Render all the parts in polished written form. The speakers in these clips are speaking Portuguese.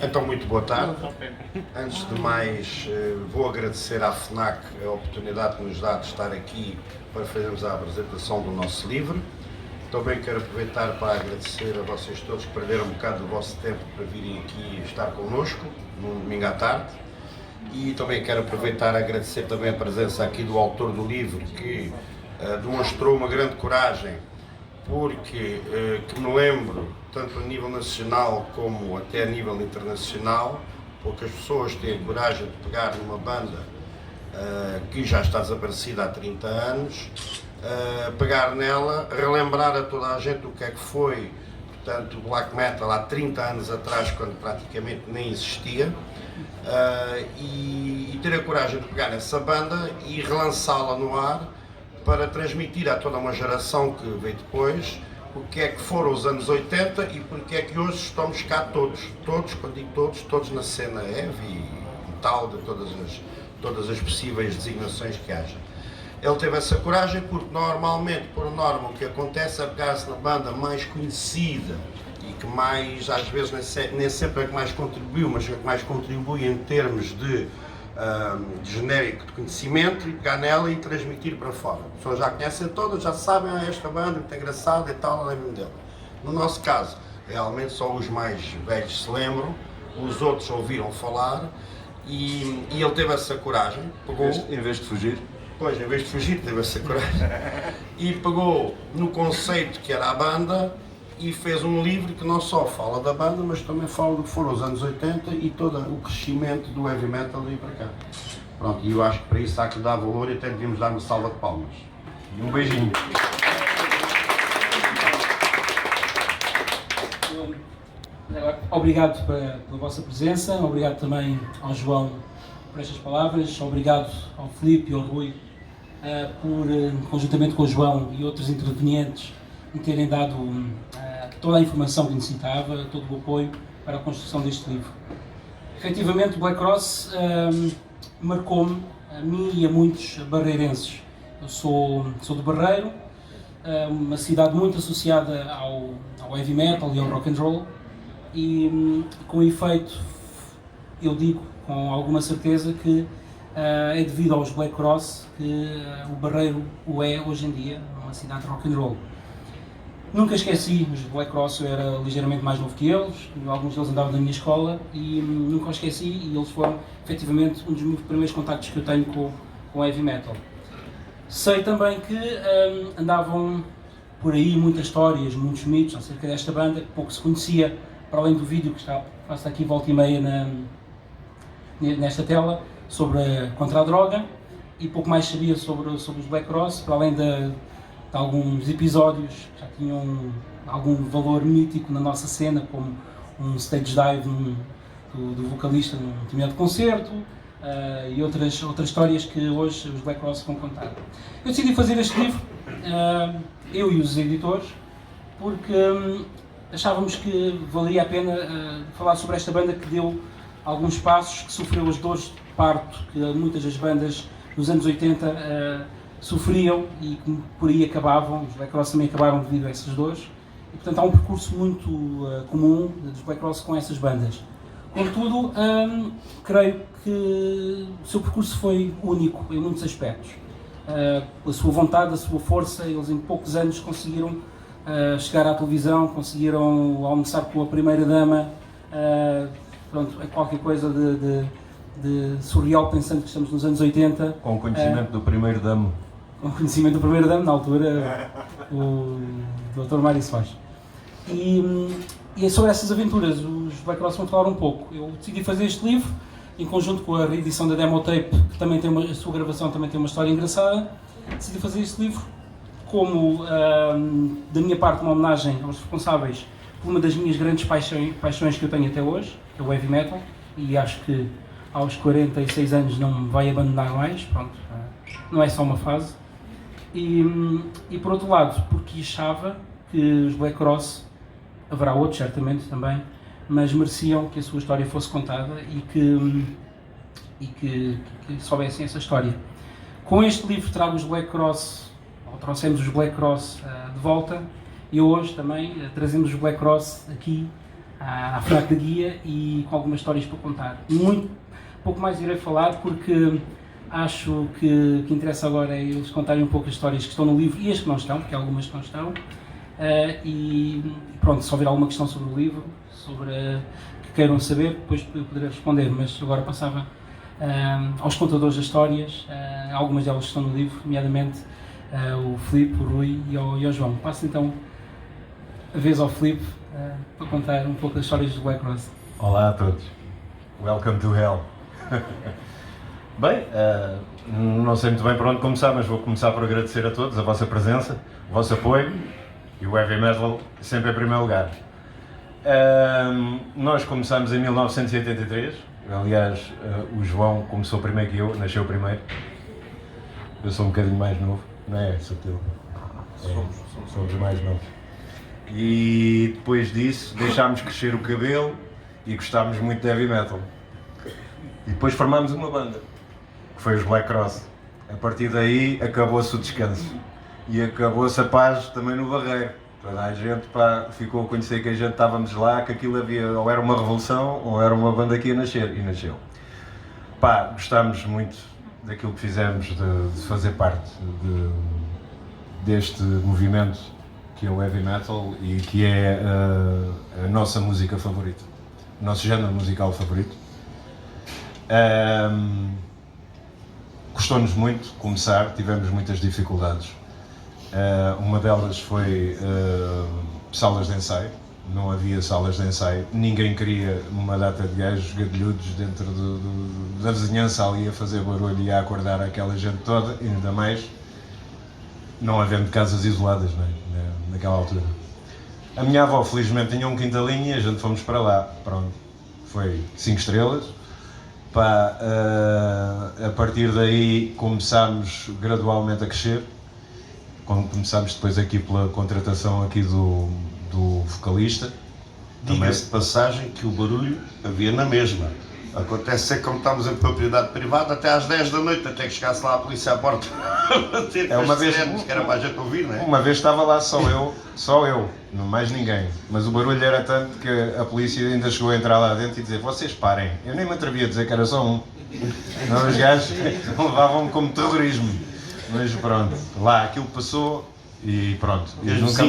Então, muito boa tarde. Antes de mais, vou agradecer à FNAC a oportunidade que nos dá de estar aqui para fazermos a apresentação do nosso livro. Também quero aproveitar para agradecer a vocês todos que perderam um bocado do vosso tempo para virem aqui estar connosco, no domingo à tarde. E também quero aproveitar e agradecer também a presença aqui do autor do livro, que demonstrou uma grande coragem, porque que me lembro, tanto a nível nacional como até a nível internacional, poucas pessoas têm coragem de pegar numa banda que já está desaparecida há 30 anos, pegar nela, relembrar a toda a gente o que é que foi, portanto, o black metal há 30 anos atrás, quando praticamente nem existia, e ter a coragem de pegar nessa banda e relançá-la no ar, para transmitir a toda uma geração que veio depois o que é que foram os anos 80 e porque é que hoje estamos cá todos, quando digo todos na cena heavy e tal, de todas as possíveis designações que haja. Ele teve essa coragem porque normalmente, por norma, o que acontece é pegar-se na banda mais conhecida e que mais, às vezes, nem sempre é que mais contribuiu, mas é que mais contribui em termos de genérico de conhecimento, e pegar nela e transmitir para fora. As pessoas já conhecem todas, já sabem, esta banda, muito engraçada e tal, lembro-me dela. No nosso caso, realmente só os mais velhos se lembram, os outros ouviram falar, e ele teve essa coragem, pegou... Em vez de fugir? Pois, em vez de fugir, teve essa coragem, e pegou no conceito que era a banda, e fez um livro que não só fala da banda, mas também fala do que foram os anos 80 e todo o crescimento do heavy metal daí para cá. Pronto, e eu acho que para isso há que dar valor e até devíamos dar uma salva de palmas. E um beijinho. Obrigado pela vossa presença, obrigado também ao João por estas palavras, obrigado ao Filipe e ao Rui por, conjuntamente com o João e outros intervenientes, me terem dado toda a informação que necessitava, todo o apoio para a construção deste livro. Efetivamente, o Black Cross marcou-me, a mim e a muitos barreirenses. Eu sou do Barreiro, uma cidade muito associada ao heavy metal e ao rock and roll, e com efeito, eu digo com alguma certeza que é devido aos Black Cross que o Barreiro o é hoje em dia, uma cidade de rock and roll. Nunca esqueci, os Black Cross, eu era ligeiramente mais novo que eles, alguns deles andavam na minha escola, e nunca os esqueci, e eles foram efetivamente um dos meus primeiros contactos que eu tenho com o heavy metal. Sei também que andavam por aí muitas histórias, muitos mitos acerca desta banda, que pouco se conhecia, para além do vídeo que está aqui volta e meia nesta tela, contra a droga, e pouco mais sabia sobre os Black Cross, para além de alguns episódios que já tinham algum valor mítico na nossa cena, como um stage dive do vocalista num determinado concerto, e outras histórias que hoje os Black Cross vão contar. Eu decidi fazer este livro, eu e os editores, porque achávamos que valia a pena falar sobre esta banda que deu alguns passos, que sofreu as dores de parto que muitas das bandas nos anos 80 sofriam e que por aí acabavam. Os Black Cross também acabaram devido a essas dores, e portanto há um percurso muito comum dos Black Cross com essas bandas. Contudo, creio que o seu percurso foi único em muitos aspectos. A sua vontade, a sua força, eles em poucos anos conseguiram chegar à televisão, conseguiram almoçar com a primeira dama, pronto, é qualquer coisa de surreal, pensando que estamos nos anos 80. Com o conhecimento do primeiro damo. Com o conhecimento do primeiro damo, na altura, o Dr. Mário Soares. E é sobre essas aventuras, os Black Cross vão falar um pouco. Eu decidi fazer este livro, em conjunto com a reedição da Demo Tape, que também tem a sua gravação também tem uma história engraçada. Decidi fazer este livro como, da minha parte, uma homenagem aos responsáveis por uma das minhas grandes paixões que eu tenho até hoje, que é o heavy metal, e acho que aos 46 anos não me vai abandonar mais, pronto, não é só uma fase. E por outro lado, porque achava que os Black Cross, haverá outros certamente também, mas mereciam que a sua história fosse contada e que soubessem essa história. Com este livro trago os Black Cross, ou trouxemos os Black Cross de volta, e hoje também trazemos os Black Cross aqui à FNAC da Guia e com algumas histórias para contar. Pouco mais irei falar porque acho que interessa agora é eles contarem um pouco as histórias que estão no livro e as que não estão, porque há algumas que não estão. E pronto, se houver alguma questão sobre o livro, que queiram saber, depois eu poderei responder, mas agora passava aos contadores das histórias, algumas delas estão no livro, nomeadamente o Filipe, o Rui e ao João. Passo então a vez ao Filipe para contar um pouco das histórias do Black Cross. Olá a todos. Welcome to hell. Bem, não sei muito bem por onde começar, mas vou começar por agradecer a todos a vossa presença, o vosso apoio e o Heavy Metal sempre em primeiro lugar. Nós começámos em 1983, aliás, o João começou primeiro que eu, nasceu primeiro. Eu sou um bocadinho mais novo, não é, Subtil? Somos mais novos. E depois disso deixámos crescer o cabelo e gostámos muito de Heavy Metal. E depois formámos uma banda, que foi os Black Cross. A partir daí acabou-se o descanso e acabou-se a paz também no Barreiro. Toda a gente ficou a conhecer que a gente estávamos lá, que aquilo havia, ou era uma revolução ou era uma banda que ia nascer, e nasceu. Gostámos muito daquilo que fizemos, de fazer parte deste movimento que é o Heavy Metal e que é a nossa música favorita, o nosso género musical favorito. Custou-nos muito começar, tivemos muitas dificuldades. Uma delas foi salas de ensaio, não havia salas de ensaio, ninguém queria uma data de gajos gadilhudos dentro da vizinhança ali a fazer barulho e a acordar aquela gente toda, e ainda mais não havendo casas isoladas, não é? Naquela altura. A minha avó felizmente tinha um quintalinho e a gente fomos para lá, pronto, foi 5 estrelas. A partir daí começámos gradualmente a crescer. Começámos depois aqui pela contratação aqui do vocalista. Diga-se de passagem que o barulho havia na mesma. Acontece é que como estamos em propriedade privada até às 10 da noite, até que chegasse lá a polícia à porta a ter uma vez que era mais a gente ouvir, não é? Uma vez estava lá só eu, não mais ninguém. Mas o barulho era tanto que a polícia ainda chegou a entrar lá dentro e dizer: vocês parem. Eu nem me atrevia a dizer que era só um. Não, os gajos levavam-me como terrorismo. Mas pronto, lá aquilo passou e pronto. E nunca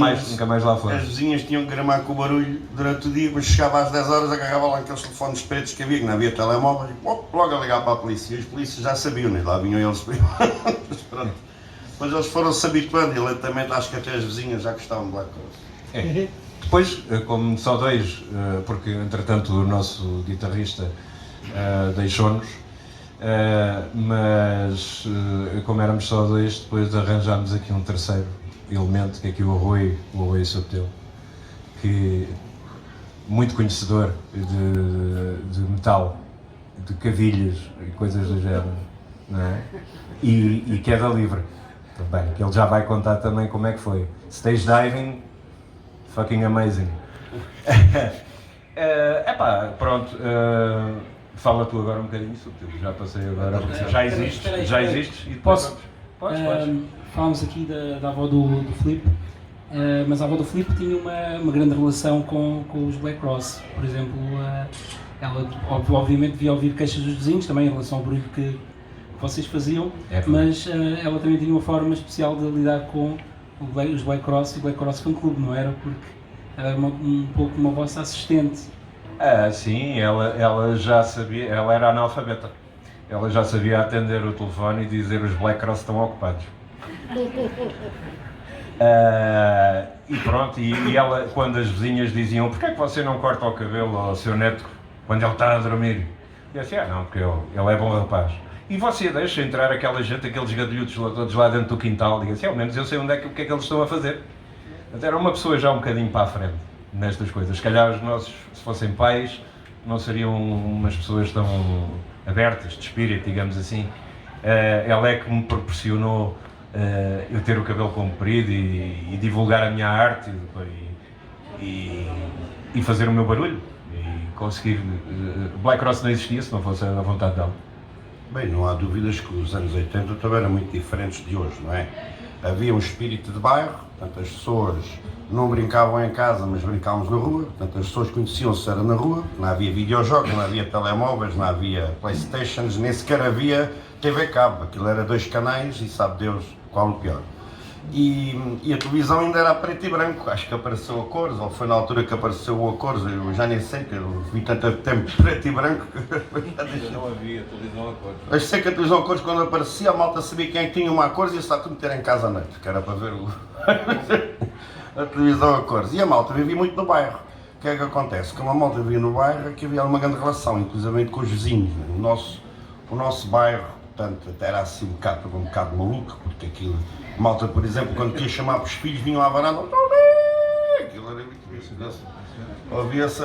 mais lá foram. As vizinhas tinham que gramar com o barulho durante o dia, mas chegava às 10 horas, agarrava lá aqueles telefones pretos que havia, que não havia telemóvel, e logo a ligar para a polícia. E os polícias já sabiam, né? Lá vinham eles primeiro. Mas pronto. Depois eles foram-se habituando e lentamente acho que até as vizinhas já gostavam de Black Cross. Depois, como só dois, porque entretanto o nosso guitarrista deixou-nos, mas como éramos só dois, depois arranjámos aqui um terceiro elemento, que é aqui o Rui Subtil, que muito conhecedor de metal, de cavilhas e coisas do género, não é? E queda livre também, que ele já vai contar também como é que foi. Stage diving, fucking amazing. Pronto, fala tu agora um bocadinho, Subtil, já passei agora, já existes e depois podes. Falámos aqui da avó do Filipe, mas a avó do Filipe tinha uma grande relação com os Black Cross. Por exemplo, ela obviamente devia ouvir queixas dos vizinhos, também em relação ao barulho que vocês faziam, mas ela também tinha uma forma especial de lidar com os Black Cross e o Black Cross Fan Club, não era? Porque ela era um pouco uma vossa assistente. Sim, ela já sabia, ela era analfabeta. Ela já sabia atender o telefone e dizer: os Black Cross estão ocupados. E pronto, e ela, quando as vizinhas diziam: porquê é que você não corta o cabelo ao seu neto quando ele está a dormir? Eu disse: não, porque ele é bom rapaz. E você deixa entrar aquela gente, aqueles gadilhudos todos lá dentro do quintal, diga assim: ao menos eu sei o que é que eles estão a fazer. Até era uma pessoa já um bocadinho para a frente nestas coisas. Se calhar os nossos, se fossem pais, não seriam umas pessoas tão abertas, de espírito, digamos assim. Ela é que me proporcionou eu ter o cabelo comprido e divulgar a minha arte e fazer o meu barulho e conseguir. Black Cross não existia se não fosse a vontade dela. Bem, não há dúvidas que os anos 80 também eram muito diferentes de hoje, não é? havia um espírito de bairro, portanto as pessoas não brincavam em casa, mas brincávamos na rua, portanto as pessoas conheciam-se era na rua, não havia videojogos, não havia telemóveis, não havia Playstations, nem sequer havia TV cabo, aquilo era 2 canais e sabe Deus qual o pior. E a televisão ainda era a preto e branco, acho que apareceu a cores, ou foi na altura que apareceu a cores, eu já nem sei, que eu vi tanto tempo preto e branco. Não havia televisão a cores. Acho que sei que a televisão a cores quando aparecia, a malta sabia quem tinha uma a cores e ia-se lá tudo meter em casa à noite, que era para ver a televisão a cores. E a malta vivia muito no bairro. O que é que acontece? Como a malta vivia no bairro, aqui havia uma grande relação, inclusive com os vizinhos. O nosso bairro, portanto, até era assim um bocado maluco, porque aquilo, a malta, por exemplo, quando queria chamar para os filhos, vinham à varanda, aquilo era muito isso.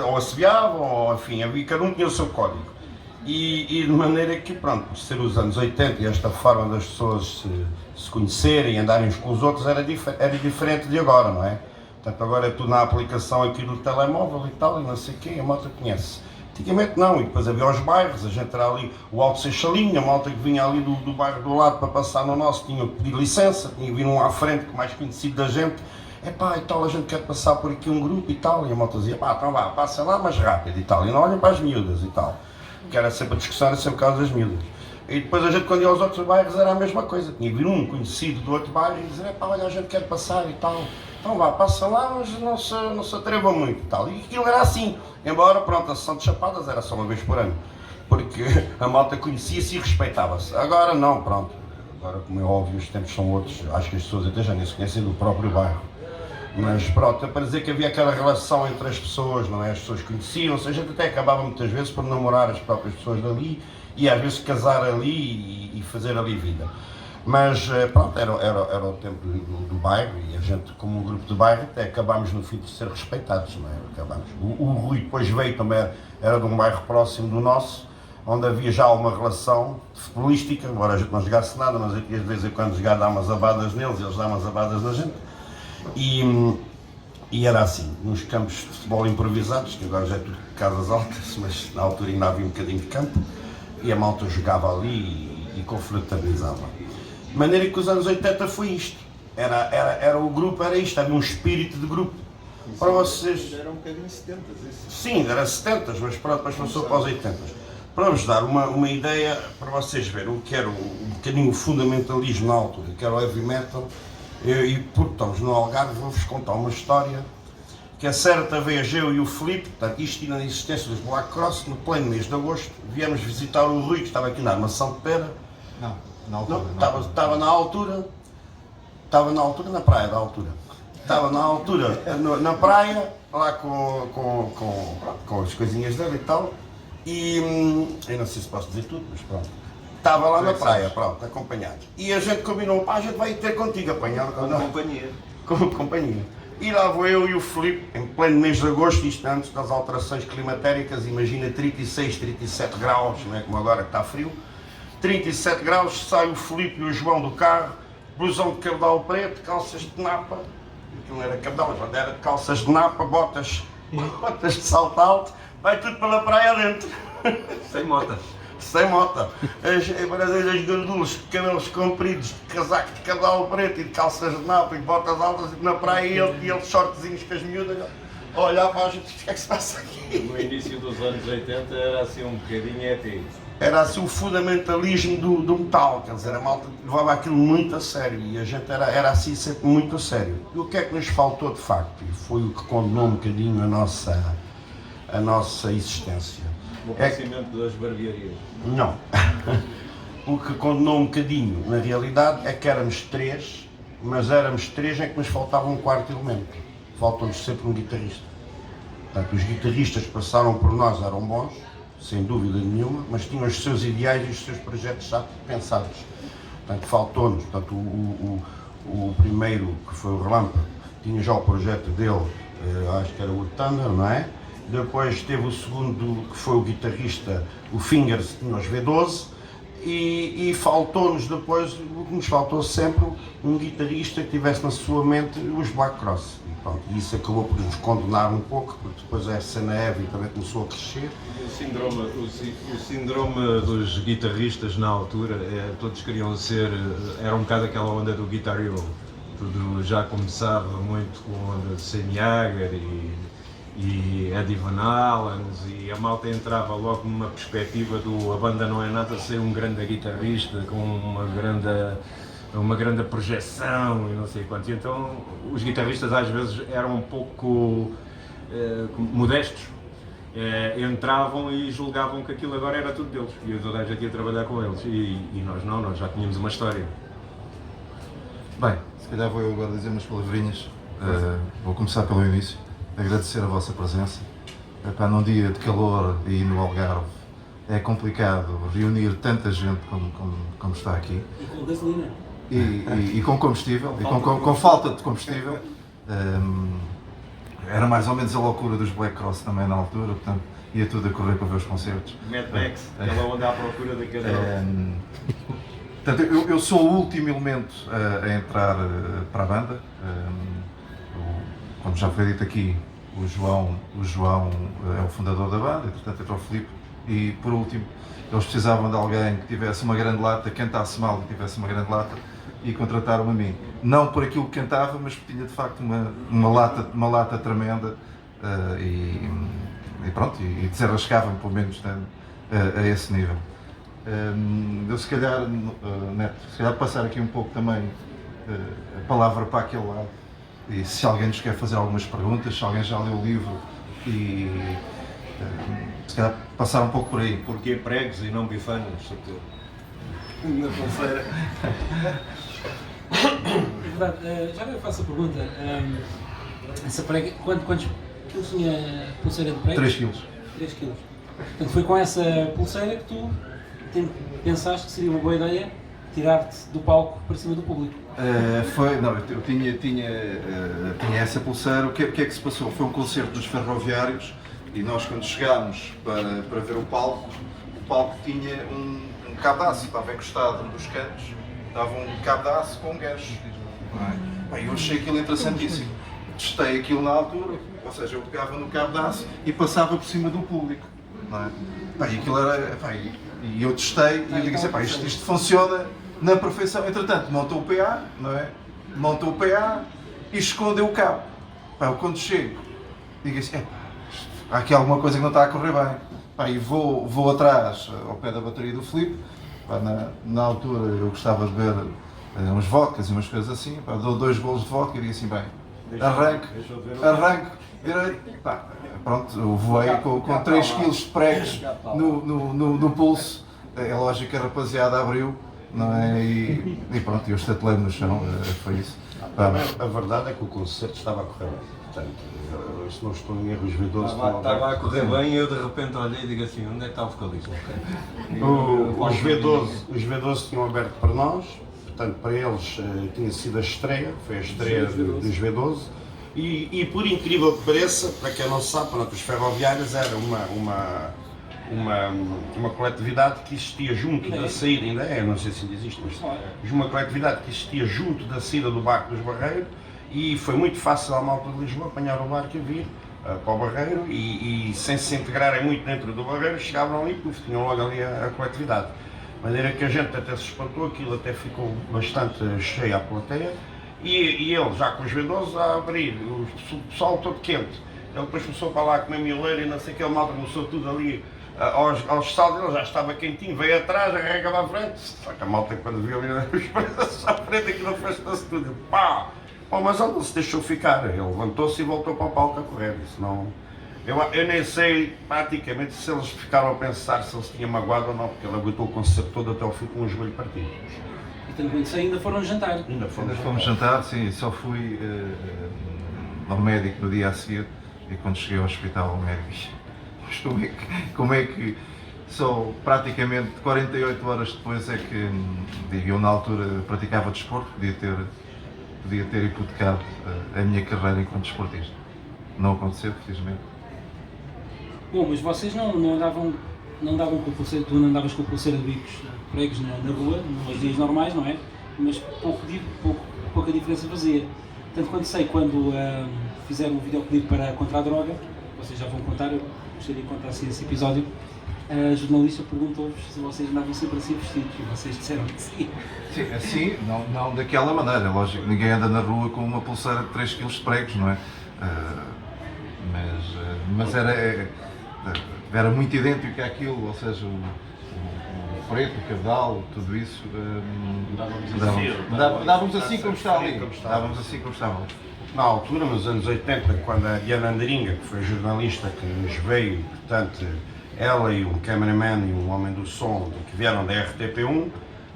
Ou assobiavam, ou enfim, cada um tinha o seu código. E de maneira que, pronto, por ser os anos 80 e esta forma das pessoas se conhecerem e andarem uns com os outros era diferente de agora, não é? Portanto, agora é tudo na aplicação aqui do telemóvel e tal, e não sei quem, a malta conhece. Antigamente não, e depois havia os bairros, a gente era ali, o Alto Seixalinho, a malta que vinha ali do bairro do lado para passar no nosso, tinha que pedir licença, tinha que vir um à frente, que mais conhecido da gente, epá, e tal, a gente quer passar por aqui um grupo e tal, e a malta dizia, pá, então vá, passa lá mais rápido e tal, e não olhem para as miúdas e tal, que era sempre a discussão, era sempre por causa das miúdas. E depois a gente, quando ia aos outros bairros, era a mesma coisa, tinha que vir um conhecido do outro bairro e dizer, epá, olha, a gente quer passar e tal. Então vá, passa lá, mas não se atreva muito e tal. E aquilo era assim, embora, pronto, a sessão de chapadas era só uma vez por ano, porque a malta conhecia-se e respeitava-se. Agora não, pronto. Agora, como é óbvio, os tempos são outros, acho que as pessoas até já nem se conhecem do próprio bairro. Mas pronto, é para dizer que havia aquela relação entre as pessoas, não é? As pessoas conheciam-se, a gente até acabava muitas vezes por namorar as próprias pessoas dali e às vezes casar ali e fazer ali vida. Mas pronto, era o tempo do bairro e a gente, como um grupo de bairro, até acabámos no fim de ser respeitados, não é? Acabámos. O Rui depois veio também, era de um bairro próximo do nosso, onde havia já uma relação futebolística, embora a gente não jogasse nada, mas aqui de vez em quando jogar dá umas abadas neles, eles dão umas abadas na gente. E era assim, nos campos de futebol improvisados, que agora já é tudo casas altas, mas na altura ainda havia um bocadinho de campo, e a malta jogava ali e confraternizava. De maneira que os anos 80 foi isto, era o grupo, era isto, havia um espírito de grupo. Para vocês... Era um bocadinho 70, isso. Sim, era 70, mas pronto, depois passou para os 80. Para vos dar uma ideia, para vocês verem o que era um bocadinho o fundamentalismo na altura, que era o heavy metal, e porque estamos no Algarve, vou-vos contar uma história, que a certa vez eu e o Filipe, portanto isto ainda na existência dos Black Cross, no pleno mês de agosto, viemos visitar o Rui, que estava aqui na Armação de Pera. Na altura. Não, estava na altura, na praia da altura. Estava na altura, na praia, lá com as coisinhas dele e tal, e eu não sei se posso dizer tudo, mas pronto. Estava lá na praia, pronto, acompanhado. E a gente combinou, pá, a gente vai ter contigo, apanhado. Com companhia. Com companhia. E lá vou eu e o Filipe, em pleno mês de agosto, isto antes das alterações climatéricas, imagina 36, 37 graus, não é como agora que está frio. 37 graus, sai o Filipe e o João do carro, blusão de cabedal preto, calças de napa, aquilo não era cabedal, mas era de calças de napa, botas de salto alto, vai tudo pela praia dentro. Sem mota. Sem mota. As gandulas de cabelos compridos, de casaco de cabedal preto e de calças de napa e de botas altas, e na praia e ele shortzinhos com as miúdas, a olhar para a gente, o que é que se passa aqui? No início dos anos 80 era assim um bocadinho ET. Era assim o fundamentalismo do metal, quer dizer, a malta levava aquilo muito a sério e a gente era assim sempre muito a sério. E o que é que nos faltou de facto? E foi o que condenou um bocadinho a nossa existência. O crescimento das barbearias. Não. O que condenou um bocadinho, na realidade, é que éramos 3, mas éramos 3 em que nos faltava um quarto elemento. Faltou-nos sempre um guitarrista. Portanto, os guitarristas que passaram por nós eram bons, sem dúvida nenhuma, mas tinham os seus ideais e os seus projetos já pensados. Portanto, faltou-nos. Portanto, o primeiro, que foi o Relâmpago, tinha já o projeto dele, acho que era o Thunder, não é? Depois teve o segundo, que foi o guitarrista, o Fingers, tinha os V12, e faltou-nos depois, o que nos faltou sempre, um guitarrista que tivesse na sua mente os Black Cross. E pronto, isso acabou por nos condenar um pouco, porque depois a cena heavy também começou a crescer. O síndrome dos guitarristas na altura, todos queriam ser, era um bocado aquela onda do Guitar Hero. Tudo já começava muito com onda de Sammy Hagar e Eddie Van Halen, e a malta entrava logo numa perspectiva do a banda não é nada ser um grande guitarrista com uma grande projeção e não sei quanto. E então os guitarristas às vezes eram um pouco modestos. Entravam e julgavam que aquilo agora era tudo deles e toda a gente ia trabalhar com eles e nós não, nós já tínhamos uma história. Bem, se calhar vou eu agora dizer umas palavrinhas. Vou começar pelo início, agradecer a vossa presença. Num dia de calor e no Algarve é complicado reunir tanta gente como está aqui. E com gasolina. E com combustível, e com falta de combustível. Era mais ou menos a loucura dos Black Cross também na altura, portanto ia tudo a correr para ver os concertos. Mad Max, ela anda à procura daquele. Portanto, eu sou o último elemento a entrar para a banda. Como já foi dito aqui, o João é o fundador da banda, entretanto entrou o Filipe, e por último, eles precisavam de alguém que tivesse uma grande lata, cantasse mal e tivesse uma grande lata, e contrataram-me a mim. Não por aquilo que cantava, mas porque tinha de facto uma lata tremenda, e pronto, e desenrascava-me pelo menos a esse nível. Eu se calhar, Neto, passar aqui um pouco também a palavra para aquele lado, e se alguém nos quer fazer algumas perguntas, se alguém já leu o livro, e se calhar passar um pouco por aí. Porquê pregos e não bifanos, Sr. Na pulseira. É verdade, já eu faço a pergunta, essa prega, quantos quilos tinha a pulseira de prego? 3 quilos. 3 quilos. Portanto, foi com essa pulseira que tu pensaste que seria uma boa ideia tirar-te do palco para cima do público? Eu tinha essa pulseira. O que é que se passou? Foi um concerto dos Ferroviários e nós, quando chegámos para ver o palco tinha um cabo de aço, estava encostado nos cantos, estava um cabo de aço com um gancho. Eu achei aquilo interessantíssimo. Testei aquilo na altura, ou seja, eu pegava no cabo de aço e passava por cima do público. E aquilo era. E eu testei e eu digo assim, isto funciona na perfeição. Entretanto, montou o PA, não é? Montou o PA e escondeu o cabo. Eu quando chego, digo assim, há aqui alguma coisa que não está a correr bem. E vou atrás, ao pé da bateria do Filipe. Na altura eu gostava de beber uns vodkas e umas coisas assim. Dou 2 golos de vodka e digo assim, arranque direito. Pronto, eu voei com 3 kg de pregos no pulso. É lógico que a rapaziada abriu, não é? E pronto, eu estatelei-me no chão, foi isso. A verdade é que o concerto estava a correr bem. Portanto, se não estou em erro, os V12 Estava a correr bem e eu de repente olhei e digo assim, onde é que está o vocalista? Os V12 tinham aberto para nós, portanto para eles tinha sido a estreia, foi a estreia dos V12. E por incrível que pareça, para quem não sabe, os Ferroviários era uma coletividade que existia junto da saída, ainda é, não sei se ainda existe, mas uma coletividade que existia junto da saída do Barco dos Barreiros, e foi muito fácil à malta de Lisboa apanhar o barco e vir para o Barreiro, e sem se integrarem muito dentro do Barreiro, chegavam ali e tinham logo ali a coletividade. De maneira que a gente até se espantou, aquilo até ficou bastante cheio à plateia. E ele, já com os V12 a abrir, o pessoal todo quente, ele depois começou para lá comer mileiro e não sei o que, a malta começou tudo ali aos saldos, ele já estava quentinho, veio atrás, arrancava à frente, só que a malta quando viu ali os preços à frente, aquilo afastou-se tudo, pá! Mas ele não se deixou ficar, ele levantou-se e voltou para o palco a correr, senão... Eu nem sei praticamente se eles ficaram a pensar se eles tinham magoado ou não, porque ele aguentou o concerto todo até ao fim com um joelho partido. Ainda foram jantar. Ainda fomos jantar, sim, só fui ao médico no dia a seguir, e quando cheguei ao hospital o médico disse, como é que só praticamente 48 horas depois é que, eu na altura praticava desporto, podia ter hipotecado a minha carreira enquanto desportista. Não aconteceu, felizmente. Bom, mas vocês não andavam com pulseira, tu não andavas com pulseira de bicos pregos na rua, nos dias normais, não é? Mas pouca diferença fazia. Tanto quando fizeram um videoclipe para Contra a Droga, vocês já vão contar, eu gostaria de contar assim esse episódio, a jornalista perguntou-vos se vocês andavam sempre assim vestidos e vocês disseram que sim. Sim, assim, não daquela maneira, lógico, ninguém anda na rua com uma pulseira de 3 kg de pregos, não é? Mas era muito idêntico àquilo, ou seja, o preto, o cabedal, tudo isso, dávamos assim como está ali, dávamos assim como estava ali. Na altura, nos anos 80, quando a Diana Andaringa, que foi a jornalista que nos veio, portanto, ela e um cameraman e um homem do som que vieram da RTP1,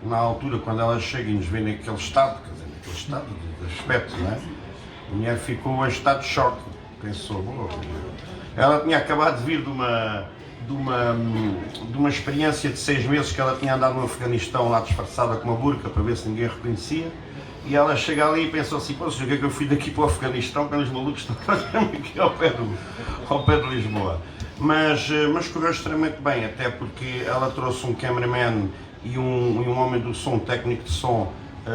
na altura, quando ela chega e nos vê naquele estado, quer dizer, naquele estado de aspecto, não é? A mulher ficou em estado de choque, pensou, boa, ela tinha acabado de vir de uma experiência de 6 meses que ela tinha andado no Afeganistão lá disfarçada com uma burca para ver se ninguém a reconhecia. E ela chega ali e pensou assim, pô, o que é que eu fui daqui para o Afeganistão quando os malucos estão aqui ao pé de Lisboa. Mas correu extremamente bem, até porque ela trouxe um cameraman e um homem do som, técnico de som,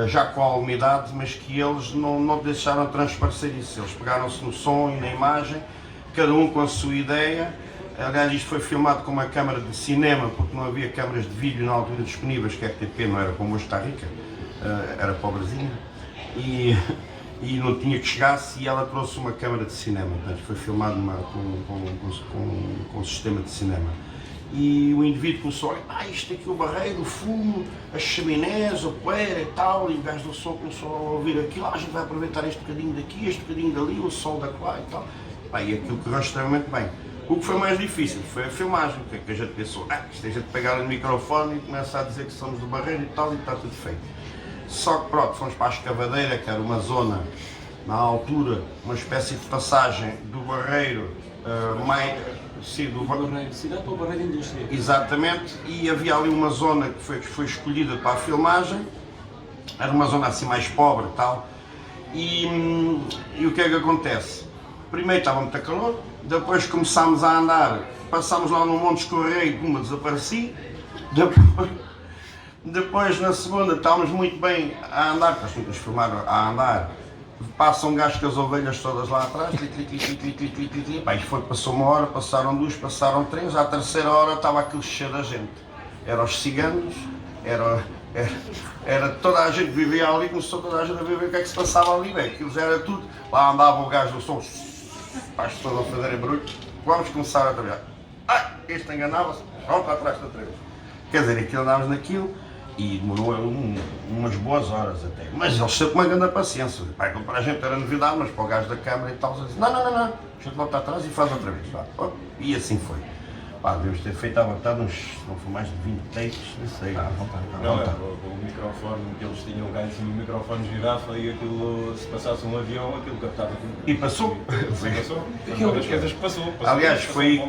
já com alguma idade, mas que eles não deixaram transparecer isso. Eles pegaram-se no som e na imagem, cada um com a sua ideia. Aliás, isto foi filmado com uma câmara de cinema, porque não havia câmaras de vídeo na altura disponíveis, que a RTP não era como hoje está rica. Era pobrezinha e não tinha que chegasse, e ela trouxe uma câmara de cinema, portanto foi filmado com um sistema de cinema. E o indivíduo começou a olhar, isto aqui, o barreiro, o fumo, as chaminés, a poeira e tal, e o gajo do som começou a ouvir aquilo, a gente vai aproveitar este bocadinho daqui, este bocadinho dali, o sol da lá e tal. E aquilo correu extremamente bem. O que foi mais difícil foi a filmagem, porque a gente pensou, isto é a gente pegar no microfone e começa a dizer que somos do barreiro e tal, e está tudo feito. Só que pronto, fomos para a escavadeira, que era uma zona, na altura, uma espécie de passagem do barreiro, Do barreiro de cidade para o barreiro de indústria. Exatamente, e havia ali uma zona que foi escolhida para a filmagem, era uma zona assim mais pobre e tal, e o que é que acontece? Primeiro estava muito calor, depois começámos a andar, passámos lá num monte de escorreio e puma, desapareci, depois na segunda estávamos muito bem a andar, porque nós tínhamos que filmar a andar, passa um gajo com as ovelhas todas lá atrás, passou 1 hora, passaram 2, passaram 3, à terceira hora estava aquilo cheio da gente. Eram os ciganos, era toda a gente que vivia ali, começou toda a gente a ver o que é que se passava ali, bem, aquilo já era tudo, lá andava o gajo do som, as pessoas a fazerem barulho, vamos começar a trabalhar. Este enganava-se, vamos para trás outra vez. Quer dizer, aquilo andávamos naquilo, e demorou umas boas horas até. Mas eles sempre com uma grande paciência. Para a gente era novidade, mas para o gajo da câmara e tal, eles diziam, não, a gente volta atrás e faz outra vez. E assim foi. Devemos ter feito à vontade não foi mais de 20 takes, não sei. Não, o microfone que eles tinham cá em cima, o microfone girafa, e aquilo, se passasse um avião, aquilo captava tudo. E passou. Passou. Uma das coisas que passou. Aliás, foi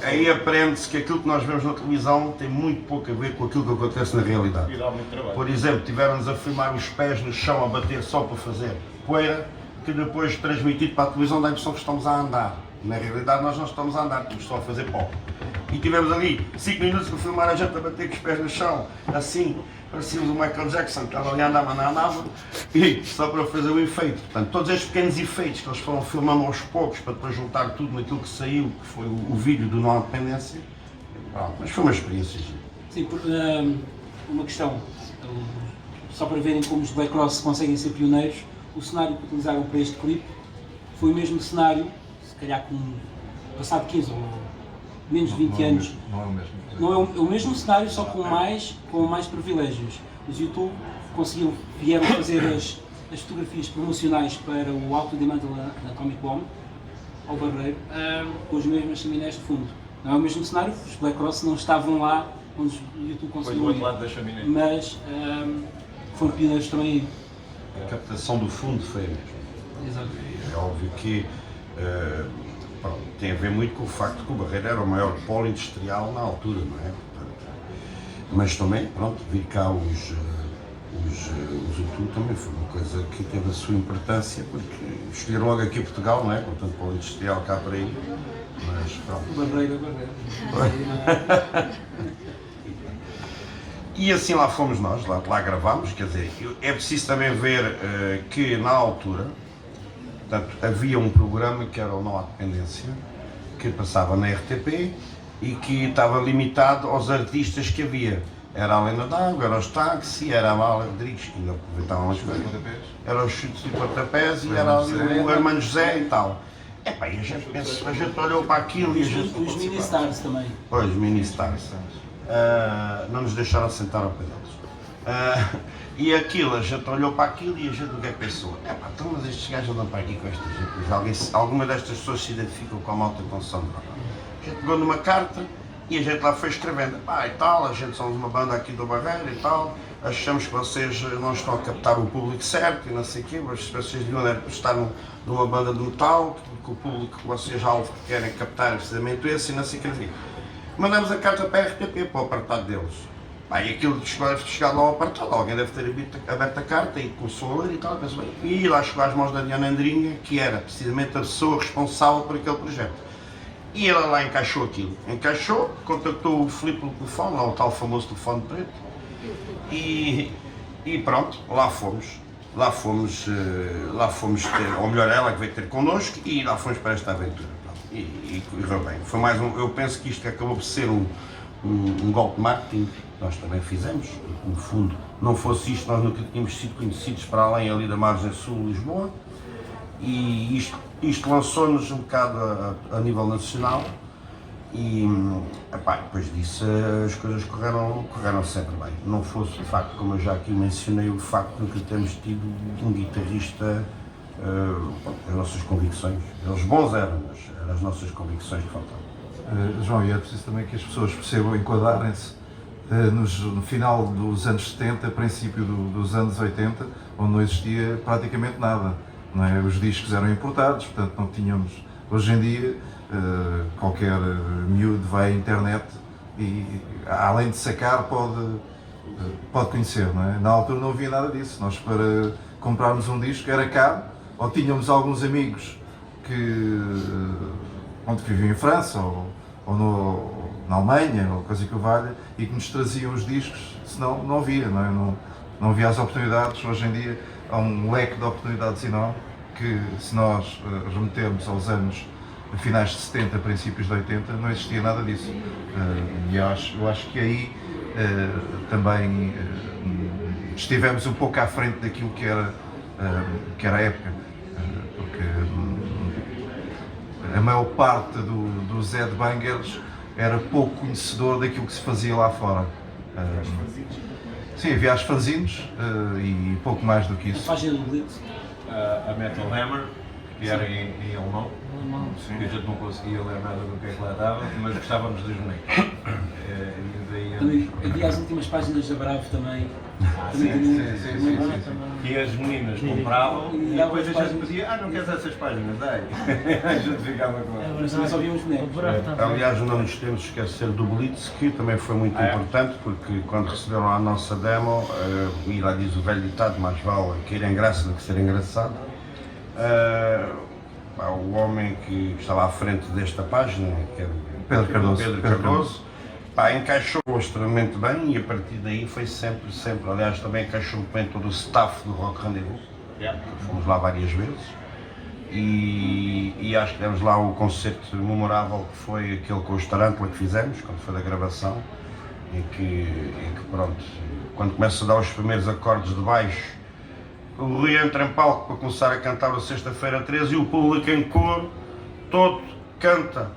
aí aprende-se que aquilo que nós vemos na televisão tem muito pouco a ver com aquilo que acontece na realidade. E dá muito trabalho. Por exemplo, tiveram-nos a filmar os pés no chão a bater só para fazer poeira, que depois transmitido para a televisão dá a impressão que estamos a andar. Na realidade nós não estamos a andar, estamos só a fazer pó. E tivemos ali 5 minutos para filmar a gente a bater com os pés no chão, assim, parecíamos o Michael Jackson, que estava ali, andava, e só para fazer o efeito. Portanto, todos estes pequenos efeitos que eles foram filmando aos poucos, para depois juntar tudo naquilo que saiu, que foi o vídeo do Não Há Dependência, mas foi uma experiência. Sim, uma questão, só para verem como os Black Cross conseguem ser pioneiros, o cenário que utilizaram para este clipe foi o mesmo cenário, se calhar passado 15 ou menos de 20 anos. Não é o mesmo. Não é o mesmo cenário, só com mais privilégios. Os YouTube vieram fazer as fotografias promocionais para o Alto Diamante da Atomic Bomb, ao Barreiro, com as mesmas chaminés de fundo. Não é o mesmo cenário, os Black Cross não estavam lá onde o YouTube conseguiu. Foi do outro lado da chaminé. Mas foram pioneiros também. A captação do fundo foi a mesma. Exato. É óbvio que tem a ver muito com o facto de que o Barreiro era o maior polo industrial na altura, não é? Mas também, vir cá os YouTube também foi uma coisa que teve a sua importância, porque escolher logo aqui Portugal, não é? Com tanto polo industrial cá para aí, mas pronto. Barreiro. E assim lá fomos nós, lá gravámos, quer dizer, é preciso também ver que na altura, portanto, havia um programa que era o Não Há Dependência, que passava na RTP e que estava limitado aos artistas que havia. Era a Helena d'Água, era os táxi, era a Amália Rodrigues, que ainda aproveitavam as coisas, era os chutes e pontapés e era o Hermano José e tal. Epá, e a gente olhou para aquilo e a gente... Os mini-stars também. Pois, mini-stars. Não nos deixaram sentar ao pé deles. E aquilo, a gente olhou para aquilo e a gente o que é que pensou? Epá, então mas estes gajos andam para aqui com esta gente, alguma destas pessoas se identificam com a malta com Sandra. A gente pegou numa carta e a gente lá foi escrevendo, pá, e tal, a gente somos uma banda aqui do Barreiro e tal, achamos que vocês não estão a captar o público certo e não sei o quê, mas vocês deviam estar numa banda de metal, que o público que vocês alvo que querem captar é precisamente esse e não sei o quê. Mandamos a carta para a RTP, para o apartado deles. Pá, e aquilo deve chegar lá ao apartado, alguém deve ter aberto a carta e começou a ler e tal, e lá chegou às mãos da Diana Andrinha, que era precisamente a pessoa responsável por aquele projeto. E ela lá encaixou aquilo. Encaixou, contactou o Filipe pelo telefone, lá o tal famoso telefone preto, e pronto, lá fomos. Lá fomos ter, ou melhor, ela que veio ter connosco, e lá fomos para esta aventura. E correu bem. Foi mais eu penso que isto acabou por ser um golpe de marketing, que nós também fizemos. No fundo, não fosse isto, nós nunca tínhamos sido conhecidos para além ali da margem sul de Lisboa. E isto lançou-nos um bocado a nível nacional e epá, depois disso as coisas correram sempre bem. Não fosse o facto, como eu já aqui mencionei, o facto de nunca termos tido um guitarrista, as nossas convicções. Eles bons eram, mas eram as nossas convicções que faltavam. João, e é preciso também que as pessoas percebam, enquadrarem-se no final dos anos 70, princípio dos anos 80, onde não existia praticamente nada. Não é? Os discos eram importados, portanto não tínhamos. Hoje em dia, qualquer miúdo vai à internet e, além de sacar, pode conhecer. Não é? Na altura não havia nada disso. Nós, para comprarmos um disco, era caro, ou tínhamos alguns amigos que viviam em França ou na Alemanha, ou coisa que o valha, e que nos traziam os discos, senão não havia. Não é? Não havia as oportunidades. Hoje em dia há um leque de oportunidades enorme que, se nós remetermos aos anos finais de 70, princípios de 80, não existia nada disso. E eu acho que aí também estivemos um pouco à frente daquilo que era a época, porque a maior parte dos headbangers era pouco conhecedor daquilo que se fazia lá fora. Sim, havia as fanzines e pouco mais do que isso. A página do Blitz. A Metal Hammer, que era em alemão, que a gente não conseguia ler nada do que é que lá estava, mas gostávamos dos bonecos. Havia as últimas páginas da Bravo também. E as meninas compravam e depois a gente pedia, não queres essas páginas, dai. A gente ficava com elas. Mas também só víamos bonecos. Aliás, não nos temos de esquecer do Blitz, que também foi muito importante, porque quando receberam a nossa demo, e lá diz o velho ditado, mais vale cair em graça do que ser engraçado, o homem que estava à frente desta página, que era Pedro Cardoso, encaixou extremamente bem, e a partir daí foi sempre, aliás também encaixou bem todo o staff do Rock Rendezvous, fomos lá várias vezes, e acho que demos lá o concerto memorável que foi aquele com os Tarântula que fizemos, quando foi da gravação, em que pronto, quando começa a dar os primeiros acordes de baixo, o Rui entra em palco para começar a cantar o Sexta-feira 13 e o público em coro, todo canta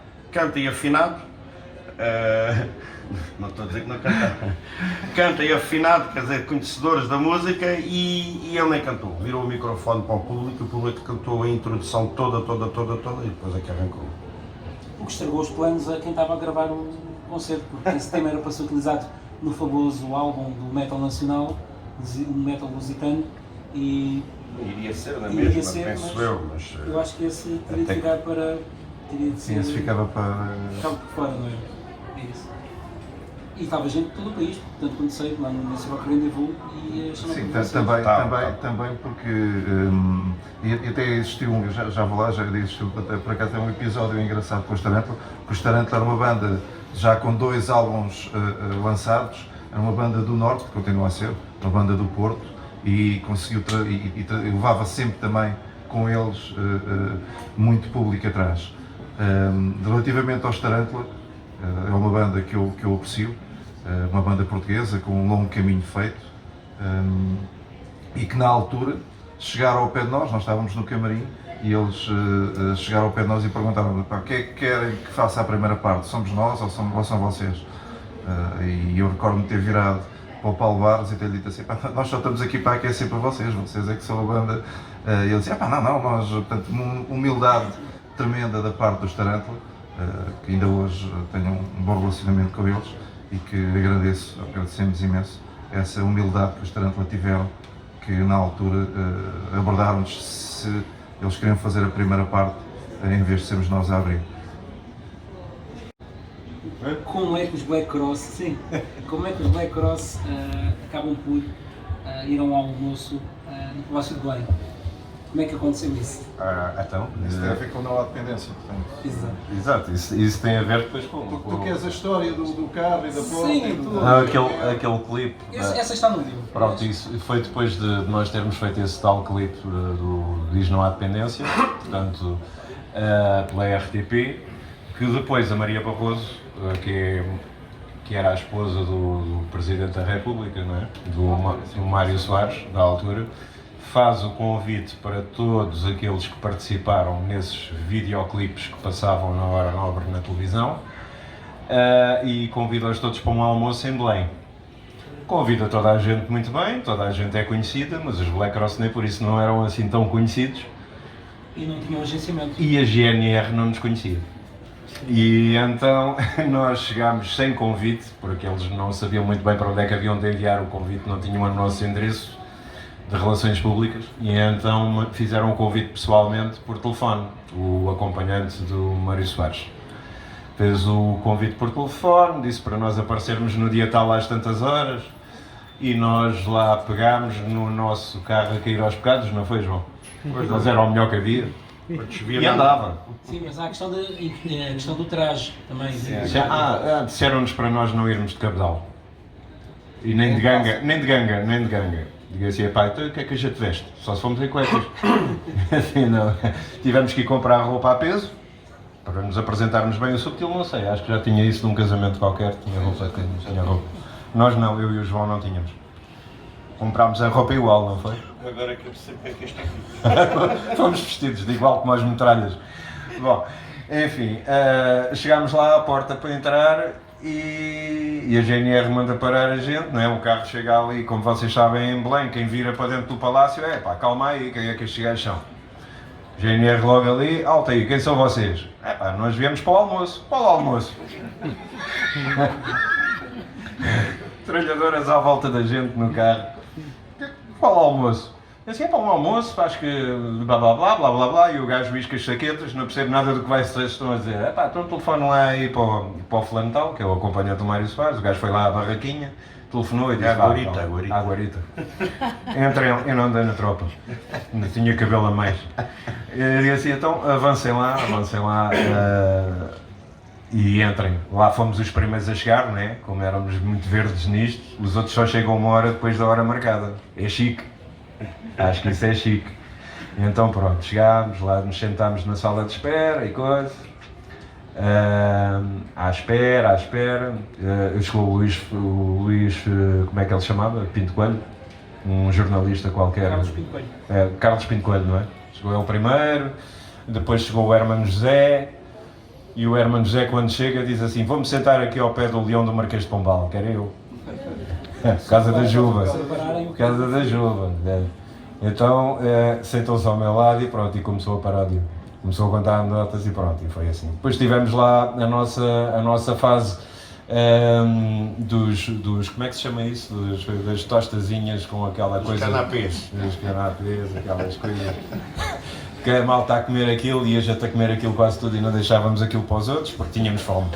e afinado. Não estou a dizer que não canta e afinado, quer dizer, conhecedores da música, e ele nem cantou, virou o microfone para o público cantou a introdução toda e depois é que arrancou. O que estragou os planos a quem estava a gravar o concerto, porque esse tema era para ser utilizado no famoso álbum do Metal Nacional, o Metal Lusitano, e iria ser na mesma, penso mas eu acho que esse teria de ficar para... Sim, esse ficava para... Ficava por fora, não é? É isso. E estava gente de todo o país, portanto, quando sei, lá no Rock Rendezvous, e sim, também porque e até existiu já vou lá, já existiu, por acaso é um episódio engraçado com os Tarântula, porque os Tarântula era uma banda já com 2 álbuns lançados, era uma banda do Norte, que continua a ser, uma banda do Porto, e conseguiu e levava sempre também com eles muito público atrás. Relativamente aos Tarântula, é uma banda que eu aprecio, uma banda portuguesa com um longo caminho feito, e que na altura chegaram ao pé de nós estávamos no camarim, e eles chegaram ao pé de nós e perguntaram: o que é que querem que faça a primeira parte? Somos nós ou são vocês? E eu recordo-me ter virado para o Paulo Barros e ter dito assim: nós só estamos aqui para aquecer para vocês é que são a banda. E ele disse: não, nós, portanto, uma humildade tremenda da parte dos Tarântula, que ainda hoje tenho um bom relacionamento com eles e que agradecemos imenso essa humildade que os Tarântula tiveram, que na altura abordaram-nos se eles queriam fazer a primeira parte em vez de sermos nós a abrir. Como é que os Black Cross, sim, como é que os Black Cross acabam por ir a um almoço no Palácio de Belém? Como é que aconteceu isso? Então, Isso tem a ver com não há dependência, portanto. Exato. Exato, isso tem a ver depois com... Tu queres a história do carro e da porta Sim, e tudo. Não, aquele clipe... Essa está no livro. Pronto, isso foi depois de nós termos feito esse tal clipe do Diz Não Há Dependência, portanto, pela RTP, que depois a Maria Barroso, que era a esposa do Presidente da República, não é? do Mário Soares, da altura, faz o convite para todos aqueles que participaram nesses videoclipes que passavam na hora nobre na televisão, e convida-os todos para um almoço em Belém. Convida toda a gente muito bem, toda a gente é conhecida, mas os Black Cross nem por isso não eram assim tão conhecidos. E não tinham agenciamento. E a GNR não nos conhecia. E então nós chegámos sem convite, porque eles não sabiam muito bem para onde é que haviam de enviar o convite, não tinham o nosso endereço de relações públicas, e então fizeram o convite pessoalmente por telefone, o acompanhante do Mário Soares. Fez o convite por telefone, disse para nós aparecermos no dia tal às tantas horas, e nós lá pegámos no nosso carro a cair aos bocados, não foi, João? Mas era o melhor que havia. E andava. Sim, mas há a questão do traje também. Disseram-nos para nós não irmos de cabedal. E nem de ganga. Digo assim: pá, então o que é que a gente veste? Só se fomos em cuecas. Assim, não. Tivemos que ir comprar roupa a peso, para nos apresentarmos bem. O Subtil não sei, acho que já tinha isso num casamento qualquer, tinha roupa. Nós não, eu e o João não tínhamos. Comprámos a roupa igual, não foi? Agora que eu percebo que é que este aqui. Fomos vestidos de igual como as metralhas. Bom, enfim, chegámos lá à porta para entrar e a GNR manda parar a gente, não é? O carro chega ali, como vocês sabem, em Belém, quem vira para dentro do palácio pá, calma aí, quem é que estes gajos são? GNR logo ali: alta aí, quem são vocês? Pá, nós viemos para o almoço. Qual almoço? Tralhadoras à volta da gente no carro. Qual almoço? Eu disse: para um almoço, acho que blá blá blá blá blá blá, e o gajo visca as saquetas, não percebe nada do que vocês estão a dizer. Então telefone lá aí para o fulano tal, que é o acompanhante do Mário Soares. O gajo foi lá à barraquinha, telefonou e disse: Guarita. Entrem, eu não andei na tropa, ainda tinha cabelo a mais. E assim: então avancem lá, e entrem. Lá fomos os primeiros a chegar, não é? Como éramos muito verdes nisto, os outros só chegam uma hora depois da hora marcada. É chique. Acho que isso é chique. E então pronto, chegámos lá, nos sentámos na sala de espera e coisa. À espera. Chegou o Luís, como é que ele se chamava? Pinto Coelho? Um jornalista qualquer. Carlos Pinto Coelho. Carlos Pinto Coelho, não é? Chegou ele primeiro, depois chegou o Hermano José. E o Hermano José, quando chega, diz assim: vou-me sentar aqui ao pé do Leão do Marquês de Pombal, que era eu. Casa da Juva. Casa da Juva. Então, sentou-se ao meu lado e pronto, e começou a paródia. Começou a contar anedotas e pronto, e foi assim. Depois tivemos lá a nossa fase dos como é que se chama isso? Das tostazinhas com aquela coisa... Canapés. Dos canapés, aquelas coisas... Que a malta a comer aquilo e a gente a comer aquilo quase tudo e não deixávamos aquilo para os outros porque tínhamos fome.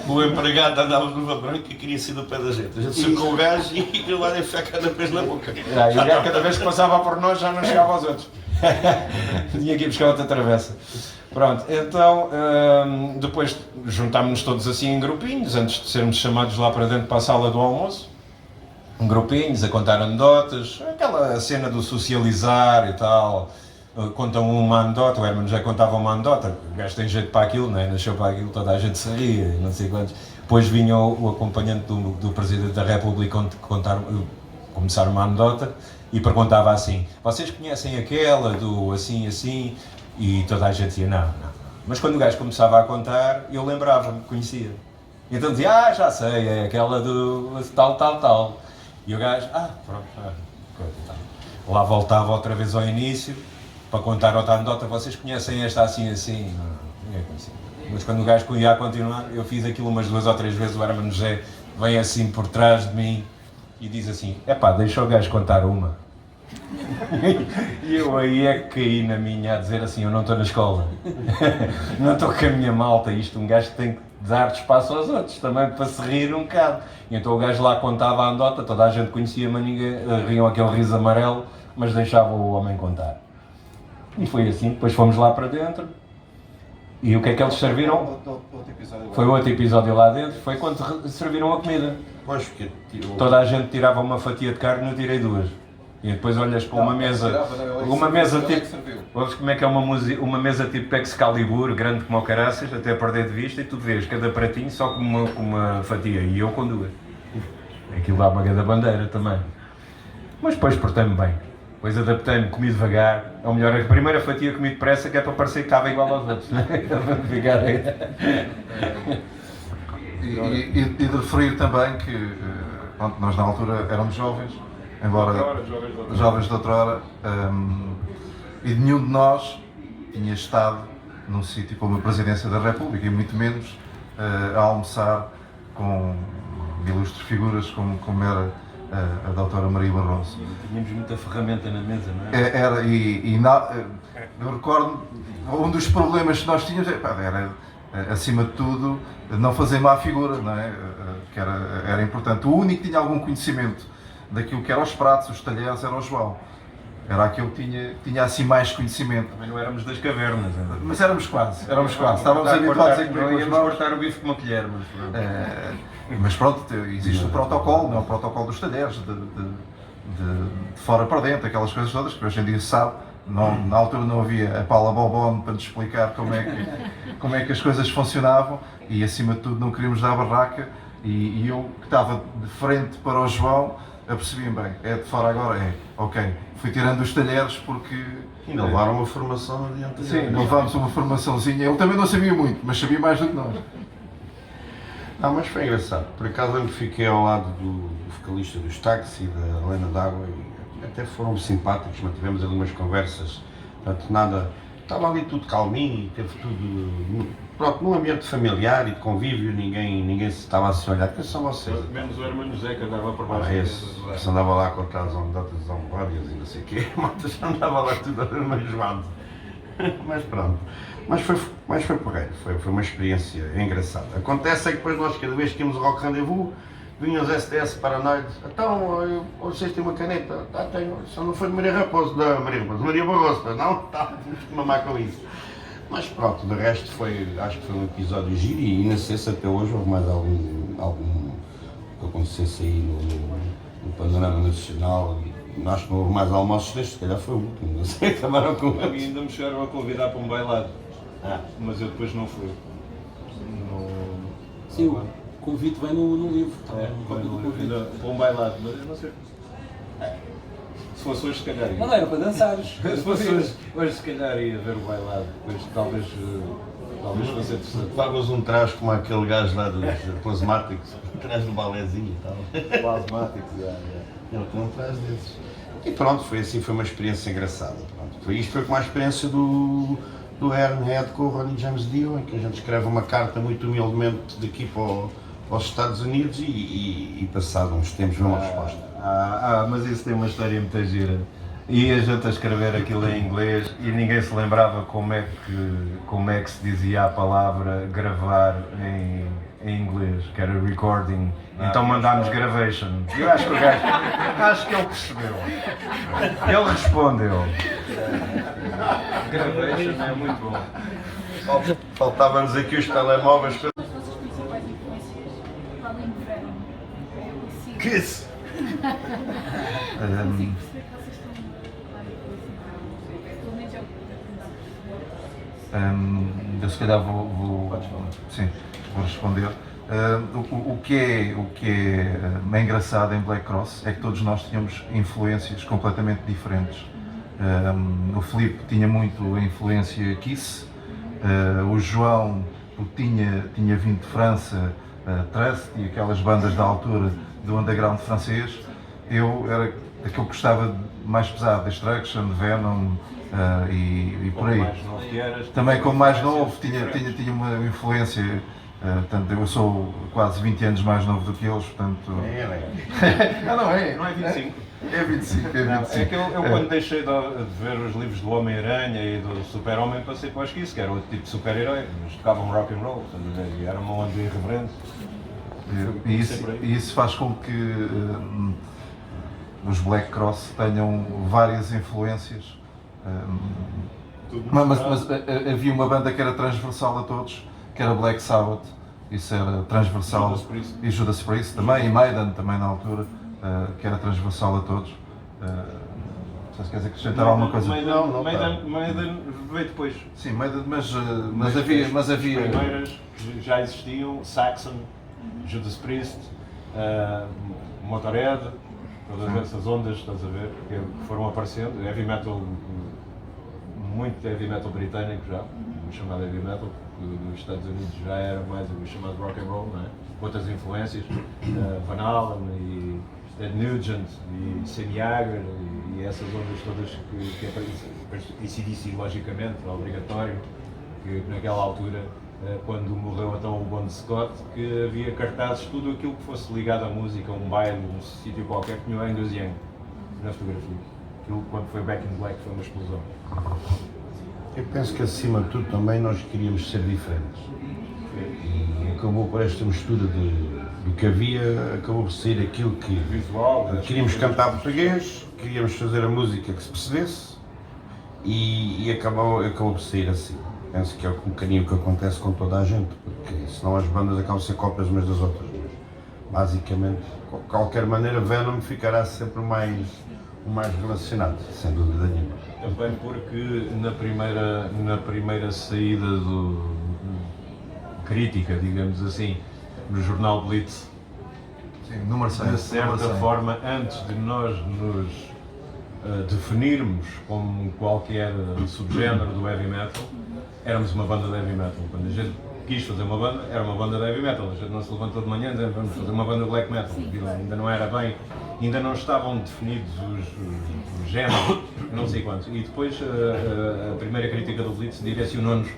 O empregado andava numa branca e queria sair do pé da gente. A gente cercou o gajo e ele lá ia enfiar cada vez na boca. E o gajo, cada vez que passava por nós, já não chegava aos outros. Tinha que ir buscar outra travessa. Pronto, então depois juntámos-nos todos assim em grupinhos, antes de sermos chamados lá para dentro para a sala do almoço. Em grupinhos, a contar anedotas, aquela cena do socializar e tal. contam uma anedota, o Hermano já contava uma anedota, o gajo tem jeito para aquilo, não é? Nasceu para aquilo, toda a gente se ria, não sei quantos. Depois vinha o acompanhante do Presidente da República começar uma anedota e perguntava assim: vocês conhecem aquela do assim, assim? E toda a gente dizia: não. Mas quando o gajo começava a contar, eu lembrava-me, conhecia. Então dizia: já sei, é aquela do tal. E o gajo: pronto. Lá voltava outra vez ao início para contar outra anedota: vocês conhecem esta assim, assim? Não, ninguém conhecia. Mas quando o gajo ia a continuar, eu fiz aquilo umas 2 ou 3 vezes, o Hermano José vem assim por trás de mim e diz assim: deixa o gajo contar uma. E eu aí é que caí na minha a dizer assim: eu não estou na escola, não estou com a minha malta, um gajo tem que dar espaço aos outros também para se rir um bocado. E então o gajo lá contava a anedota, toda a gente conhecia, mas ninguém riam aquele riso amarelo, mas deixava o homem contar. E foi assim, depois fomos lá para dentro. E o que é que eles serviram? Foi outro episódio lá dentro, foi quando serviram a comida. Pois, porque Toda a gente tirava uma fatia de carne e eu tirei 2. E depois olhas para uma mesa, tipo, ouves como é que é uma mesa tipo Excalibur, grande como o caraças, até perder de vista, e tu vês cada pratinho só com uma fatia, e eu com 2. Aquilo dá uma grande bandeira também. Mas depois portei-me bem. Depois adaptei-me, comi devagar. Ou melhor, a primeira fatia comi depressa, que é para parecer que estava igual aos outros. E de referir também que pronto, nós na altura éramos jovens, embora jovens de outrora, e nenhum de nós tinha estado num sítio como a Presidência da República, e muito menos a almoçar com ilustres figuras como era a doutora Maria Barroso. Tínhamos muita ferramenta na mesa, não é? Eu recordo, um dos problemas que nós tínhamos era, acima de tudo, não fazer má figura, não é? Que era importante. O único que tinha algum conhecimento daquilo que eram os pratos, os talheres, era o João. Era aquele que tinha assim mais conhecimento. Também não éramos das cavernas, ainda. Mas éramos quase. Estávamos habituados a comer com as mãos. Cortar o bife com uma colher, mas pronto. Mas pronto, existe o protocolo, não é? O protocolo dos talheres, de fora para dentro, aquelas coisas todas que hoje em dia se sabe. Não, na altura não havia a Paula Bobone para nos explicar como é que as coisas funcionavam, e acima de tudo não queríamos dar barraca, e eu que estava de frente para o João, apercebi-me bem, é de fora agora, ok, fui tirando os talheres porque... ainda levaram uma formação adiante. Sim, levámos uma formaçãozinha, ele também não sabia muito, mas sabia mais do que nós. Não, mas foi engraçado. Por acaso eu fiquei ao lado do vocalista dos táxis e da Helena D'Água, e até foram simpáticos, mantivemos ali umas conversas, portanto nada, estava ali tudo calminho, e teve tudo, pronto, num ambiente familiar e de convívio, ninguém se estava a se olhar, que são vocês. Menos o Hermano José que andava por baixo. Esse andava lá a contar as anedotas almofárias e não sei o quê, a malta já andava lá tudo a ver meio joado. Mas pronto. Mas foi porreiro, foi uma experiência engraçada. Acontece é que depois nós, cada vez que íamos ao Rock Rendezvous, vinham os SDS paranoides. Então, vocês têm uma caneta? Tenho. Só não foi de Maria Raposo, Maria Barroso, não? Temos que mamar com isso. Mas pronto, de resto acho que foi um episódio giro, e não sei se até hoje houve mais algum que acontecesse aí no panorama nacional. Acho que não houve mais almoços destes, se calhar foi o último, não sei, acabaram com A mim ainda me chegaram a convidar para um bailado, mas eu depois não fui. Sim, o convite vem no livro. Para um bailado, mas eu não sei. Se fosse hoje, se calhar ia. Não era para dançares. Se fosse hoje, se calhar ia ver o bailado, depois talvez fosse interessante. levavas um traje como aquele gajo lá dos plasmáticos, um traje do balézinho e tal. Plasmáticos, Ele tem um traje desses. E pronto, foi uma experiência engraçada. Pronto. Isto foi como a experiência do Head com o Ronnie James Dio, em que a gente escreve uma carta muito humildemente daqui para os Estados Unidos e passado uns tempos vem uma resposta. Mas isso tem uma história muito gira. E a gente a escrever aquilo em inglês e ninguém se lembrava como é que se dizia a palavra gravar em inglês, que era recording. Então mandámos gravation. Eu acho que o gajo, acho que ele percebeu. Ele respondeu. Gravation é muito bom. Faltavam-nos aqui os telemóveis. As vossas principais influências, para além do verão, eu consigo. Que isso? Consigo perceber que vocês estão a dar influência, pelo menos é o Eu se calhar sim, vou responder. O que é engraçado em Black Cross é que todos nós tínhamos influências completamente diferentes. O Filipe tinha muito a influência Kiss, o João tinha vindo de França, Trust e aquelas bandas da altura do underground francês. Eu era daquele que gostava mais pesado, Destruction, Venom e por aí. Também como mais novo tinha uma influência. Portanto, eu sou quase 20 anos mais novo do que eles, portanto... Não é 25. É 25, é 25. É que eu quando deixei de ver os livros do Homem-Aranha e do Super-Homem passei para os Kiss, que era outro tipo de super-herói, mas tocavam rock and roll, e era uma onda irreverente. E isso faz com que os Black Cross tenham várias influências. Mas havia uma banda que era transversal a todos, que era Black Sabbath, isso era transversal, e Judas Priest também, e Maiden também na altura, que era transversal a todos. Se queres acrescentar alguma coisa? Maiden veio depois. Sim, Maiden, mas havia... As primeiras que já existiam, Saxon, Judas Priest, Motorhead, todas essas ondas, estás a ver, que foram aparecendo, heavy metal, muito heavy metal britânico já, o chamado heavy metal, nos Estados Unidos já era mais o chamado rock and roll, não é? Outras influências, Van Halen e Ted Nugent e Sammy Hagar e essas ondas todas que aparecem, e CDC logicamente, obrigatório, que naquela altura, quando morreu então o Bon Scott, que havia cartazes, tudo aquilo que fosse ligado à música, um baile, um sítio qualquer, que tinha o Angus Young na fotografia. Aquilo quando foi Back in Black foi uma explosão. Eu penso que acima de tudo também nós queríamos ser diferentes. E acabou por esta mistura do que havia, acabou por sair aquilo que Visual, queríamos cantar português, queríamos fazer a música que se percebesse e acabou por sair assim. Penso que é um bocadinho o que acontece com toda a gente, porque senão as bandas acabam a ser cópias umas das outras. Mas, basicamente, de qualquer maneira, Venom ficará sempre o mais relacionado, sem dúvida nenhuma. Também porque na primeira saída crítica, digamos assim, no jornal Blitz, Sim, número 100, de certa forma, antes de nós nos definirmos como qualquer subgénero do heavy metal, éramos uma banda de heavy metal. Quando a gente quis fazer uma banda, era uma banda de heavy metal. A gente não se levantou de manhã dizendo vamos fazer uma banda de black metal. Ainda não era bem, ainda não estavam definidos os géneros, não sei quantos. E depois a primeira crítica do Blitz direcionou-nos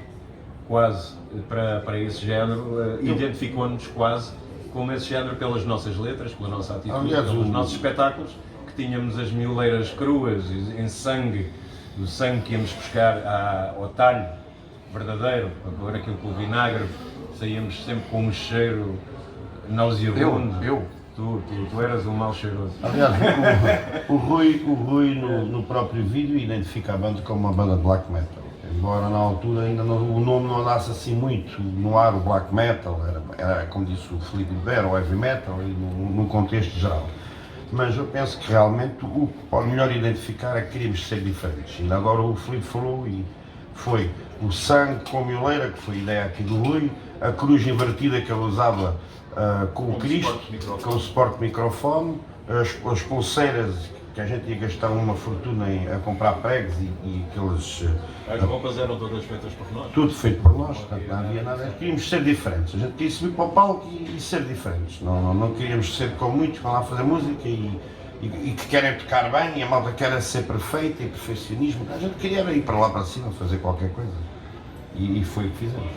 quase para esse género, identificou-nos quase como esse género pelas nossas letras, pela nossa atitude, pelos nossos espetáculos, que tínhamos as mioleiras cruas, em sangue, o sangue que íamos buscar ao talho verdadeiro, para pôr aquilo com o vinagre, saíamos sempre com um cheiro nauseabundo. Tu eras um mau cheiroso. Aliás, o Rui no próprio vídeo identifica a banda como uma banda de black metal. Embora na altura ainda o nome não andasse assim muito no ar, o black metal, era como disse o Filipe Ribeiro, o heavy metal, e no contexto geral. Mas eu penso que realmente o que pode melhor identificar é que queríamos ser diferentes. Ainda agora o Filipe falou e foi o sangue com a mioleira, que foi a ideia aqui do Rui, a cruz invertida que ele usava com o Cristo, com o suporte de microfone, as pulseiras que a gente ia gastar uma fortuna a comprar pregos e aqueles... As roupas eram todas feitas por nós. Tudo feito por nós, portanto não havia nada. Queríamos ser diferentes, a gente queria subir para o palco e ser diferentes. Não queríamos ser como muitos que vão lá fazer música e que querem tocar bem e a malta quer ser perfeita e perfeccionismo. A gente queria ir para lá para cima fazer qualquer coisa. E foi o que fizemos.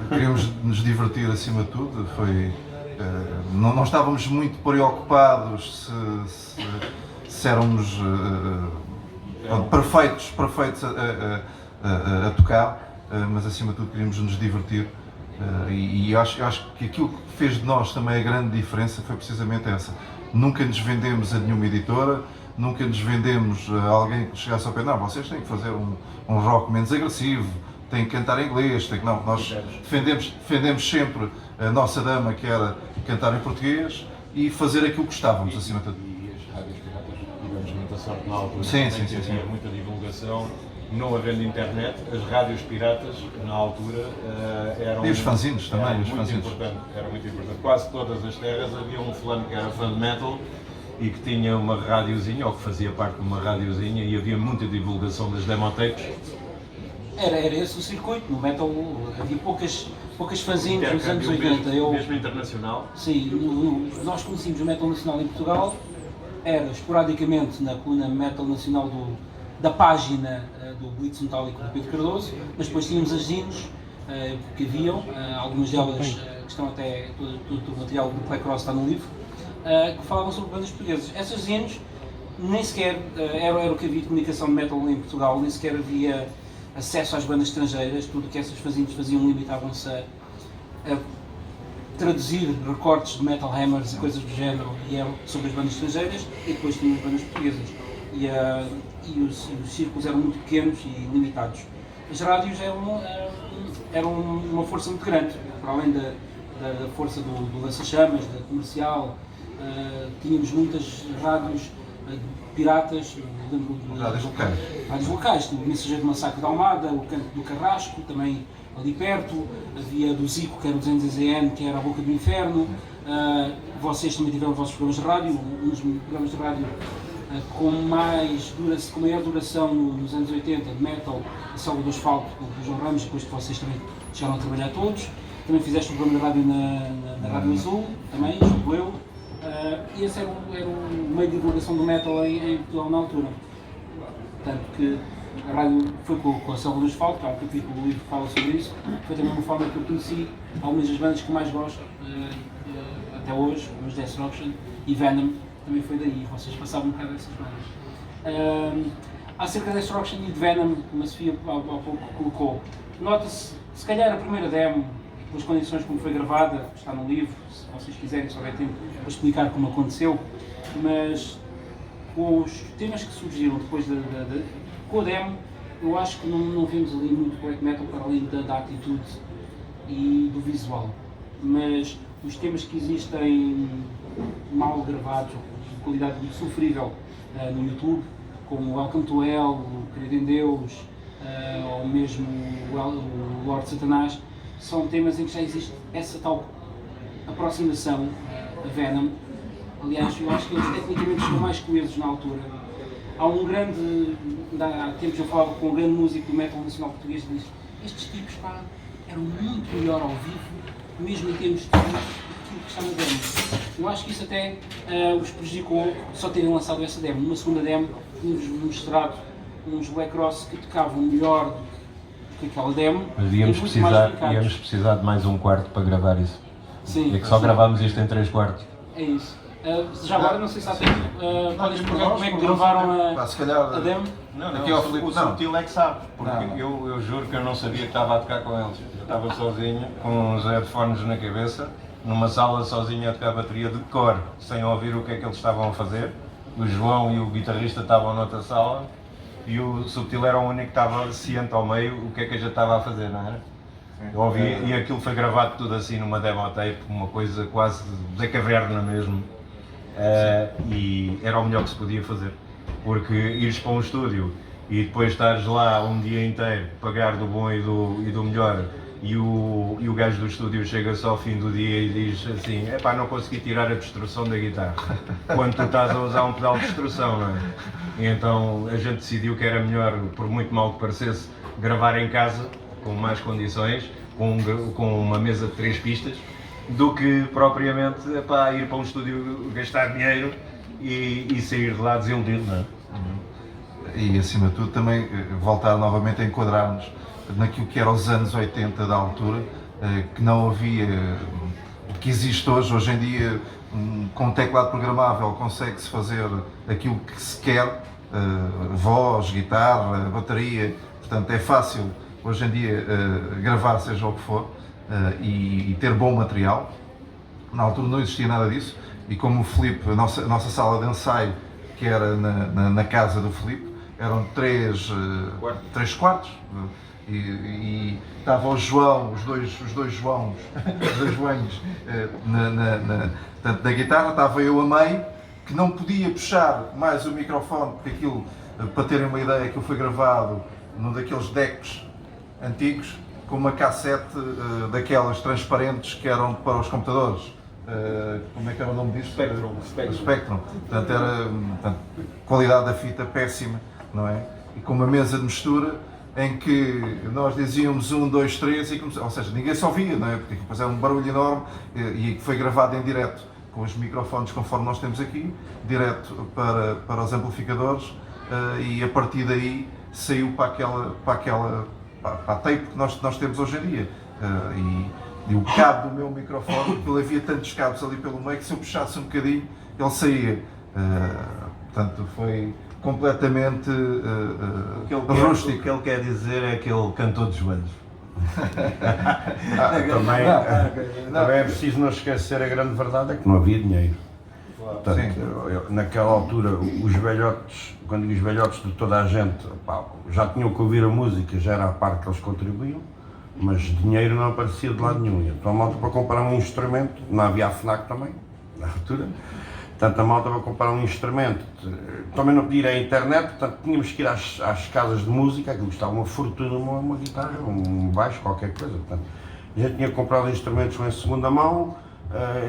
Queríamos nos divertir acima de tudo, não estávamos muito preocupados se éramos perfeitos a tocar, mas acima de tudo queríamos nos divertir. E acho que aquilo que fez de nós também a grande diferença foi precisamente essa. Nunca nos vendemos a nenhuma editora, nunca nos vendemos a alguém que chegasse ao pé, não, vocês têm que fazer um rock menos agressivo, têm que cantar em inglês, não, nós defendemos sempre a nossa dama, que era cantar em português e fazer aquilo que gostávamos, acima de tudo. E as rádios piratas tivemos muita sorte na altura. Sim. Tinha muita divulgação não havendo internet, as rádios piratas, na altura, eram... E os fanzines também, eram os muito fanzines. importantes, era muito importante. Quase todas as terras havia um fulano que era fã de metal e que tinha uma radiozinha, ou que fazia parte de uma radiozinha, e havia muita divulgação das demotapes. Era esse o circuito, no metal havia poucas fanzines nos anos 80. Mesmo internacional. Sim, nós conhecíamos o metal nacional em Portugal, era esporadicamente na coluna metal nacional da página do Blitz Metálico do Pedro Cardoso, mas depois tínhamos as zines que haviam, algumas delas que estão até, todo o material do Black Cross está no livro, que falavam sobre bandas portuguesas. Essas zines nem sequer era o que havia de comunicação de metal em Portugal, nem sequer havia acesso às bandas estrangeiras, tudo o que essas fanzines faziam limitavam-se a traduzir recortes de Metal Hammers e coisas do género sobre as bandas estrangeiras, e depois tinham as bandas portuguesas. E os círculos eram muito pequenos e limitados. As rádios eram uma força muito grande, para além da força do lança-chamas, da comercial, tínhamos muitas rádios piratas, rádios locais, o Mensageiro do Massacre de Almada, o Canto do Carrasco, também ali perto, havia do Zico, que era o 200ZN, que era a Boca do Inferno, vocês também tiveram os vossos programas de rádio, uns programas de rádio com maior duração nos anos 80, de metal, a Salva do Asfalto, do João Ramos, depois que vocês também chegaram a trabalhar todos. Também fizeste um programa de rádio na Rádio Azul, também, julgo eu. E esse era o meio de divulgação do metal em Portugal na altura. Tanto que a rádio foi com a Salva do Asfalto, há um capítulo do livro que fala sobre isso. Foi também uma forma que eu conheci algumas das bandas que mais gosto até hoje, como os Destruction e Venom. Também foi daí, vocês passavam um bocado dessas bandas. Acerca da Destruction e de Venom, como a Sofia há pouco colocou, nota-se, se calhar a primeira demo, pelas condições como foi gravada, está no livro, se vocês quiserem, se houver tempo para explicar como aconteceu, mas com os temas que surgiram depois com a demo, eu acho que não vimos ali muito black metal para além da atitude e do visual, mas os temas que existem mal gravados, de qualidade muito sofrível no YouTube, como Welcome to Hell, o Querido em Deus, ou mesmo o Lord Satanás, são temas em que já existe essa tal aproximação a Venom. Aliás, eu acho que eles tecnicamente estão mais coesos na altura. Há tempos eu falava com um grande músico do metal nacional português e disse: estes tipos eram muito melhor ao vivo, mesmo em termos de aquilo que está na demo. Eu acho que isso até os prejudicou só terem lançado essa demo. Numa segunda demo, tínhamos mostrado uns Black Cross que tocavam melhor do que aquela demo. Mas íamos precisar de mais um quarto para gravar isso. Sim. É que só gravámos isto em 3 quartos. É isso. Já agora, não sei se há tempo, podem explicar como é que gravaram a demo? Aqui ao Filipe, o Subtil é que sabe, porque eu juro que eu não sabia que estava a tocar com eles. Eu estava sozinho, com uns headphones na cabeça, numa sala sozinho a tocar bateria de cor, sem ouvir o que é que eles estavam a fazer. O João e o guitarrista estavam noutra sala e o Subtil era o único que estava ciente ao meio o que é que a gente estava a fazer, não era? Eu ouvi e aquilo foi gravado tudo assim numa demo tape, uma coisa quase da caverna mesmo. E era o melhor que se podia fazer, porque ires para um estúdio e depois estares lá um dia inteiro, pagar do bom e do melhor, e o gajo do estúdio chega só ao fim do dia e diz assim: epá, não consegui tirar a destrução da guitarra, quando tu estás a usar um pedal de destrução, não é? E então a gente decidiu que era melhor, por muito mal que parecesse, gravar em casa, com mais condições, com uma mesa de 3 pistas, do que propriamente ir para um estúdio gastar dinheiro e sair de lá desiludido, não é? E acima de tudo também voltar novamente a enquadrar-nos naquilo que era os anos 80 da altura, que não havia o que existe hoje. Hoje em dia, com um teclado programável consegue-se fazer aquilo que se quer, voz, guitarra, bateria, portanto é fácil hoje em dia gravar seja o que for. E ter bom material. Na altura não existia nada disso, e como o Filipe, a nossa sala de ensaio, que era na casa do Filipe, eram 3 quartos, e estava o João, os dois Joões, portanto, na guitarra, estava eu a meio, que não podia puxar mais o microfone, porque aquilo, para terem uma ideia, aquilo foi gravado num daqueles decks antigos, com uma cassete daquelas transparentes que eram para os computadores. Como é que era o nome disso? Spectrum. Portanto, qualidade da fita péssima, não é? E com uma mesa de mistura em que nós dizíamos 1, 2, 3 e ou seja, ninguém só via, não é? Porque depois era um barulho enorme e foi gravado em direto com os microfones conforme nós temos aqui, direto para os amplificadores, e a partir daí saiu para a tape que nós temos hoje em dia. E o cabo do meu microfone, porque havia tantos cabos ali pelo meio que se eu puxasse um bocadinho ele saía. Portanto, foi completamente rústico. O que ele quer dizer é que ele cantou de joelhos. Também é preciso não esquecer, a grande verdade é que não havia dinheiro. Portanto, naquela altura, os velhotes, quando digo os velhotes de toda a gente, pá, já tinham que ouvir a música, já era a parte que eles contribuíam, mas dinheiro não aparecia de lado nenhum. Então a malta para comprar um instrumento, não havia a FNAC também, na altura, portanto a malta para comprar um instrumento, também não podia ir à internet, portanto tínhamos que ir às casas de música, que custava uma fortuna, uma guitarra, um baixo, qualquer coisa. Portanto, a gente tinha que comprar instrumentos em segunda mão,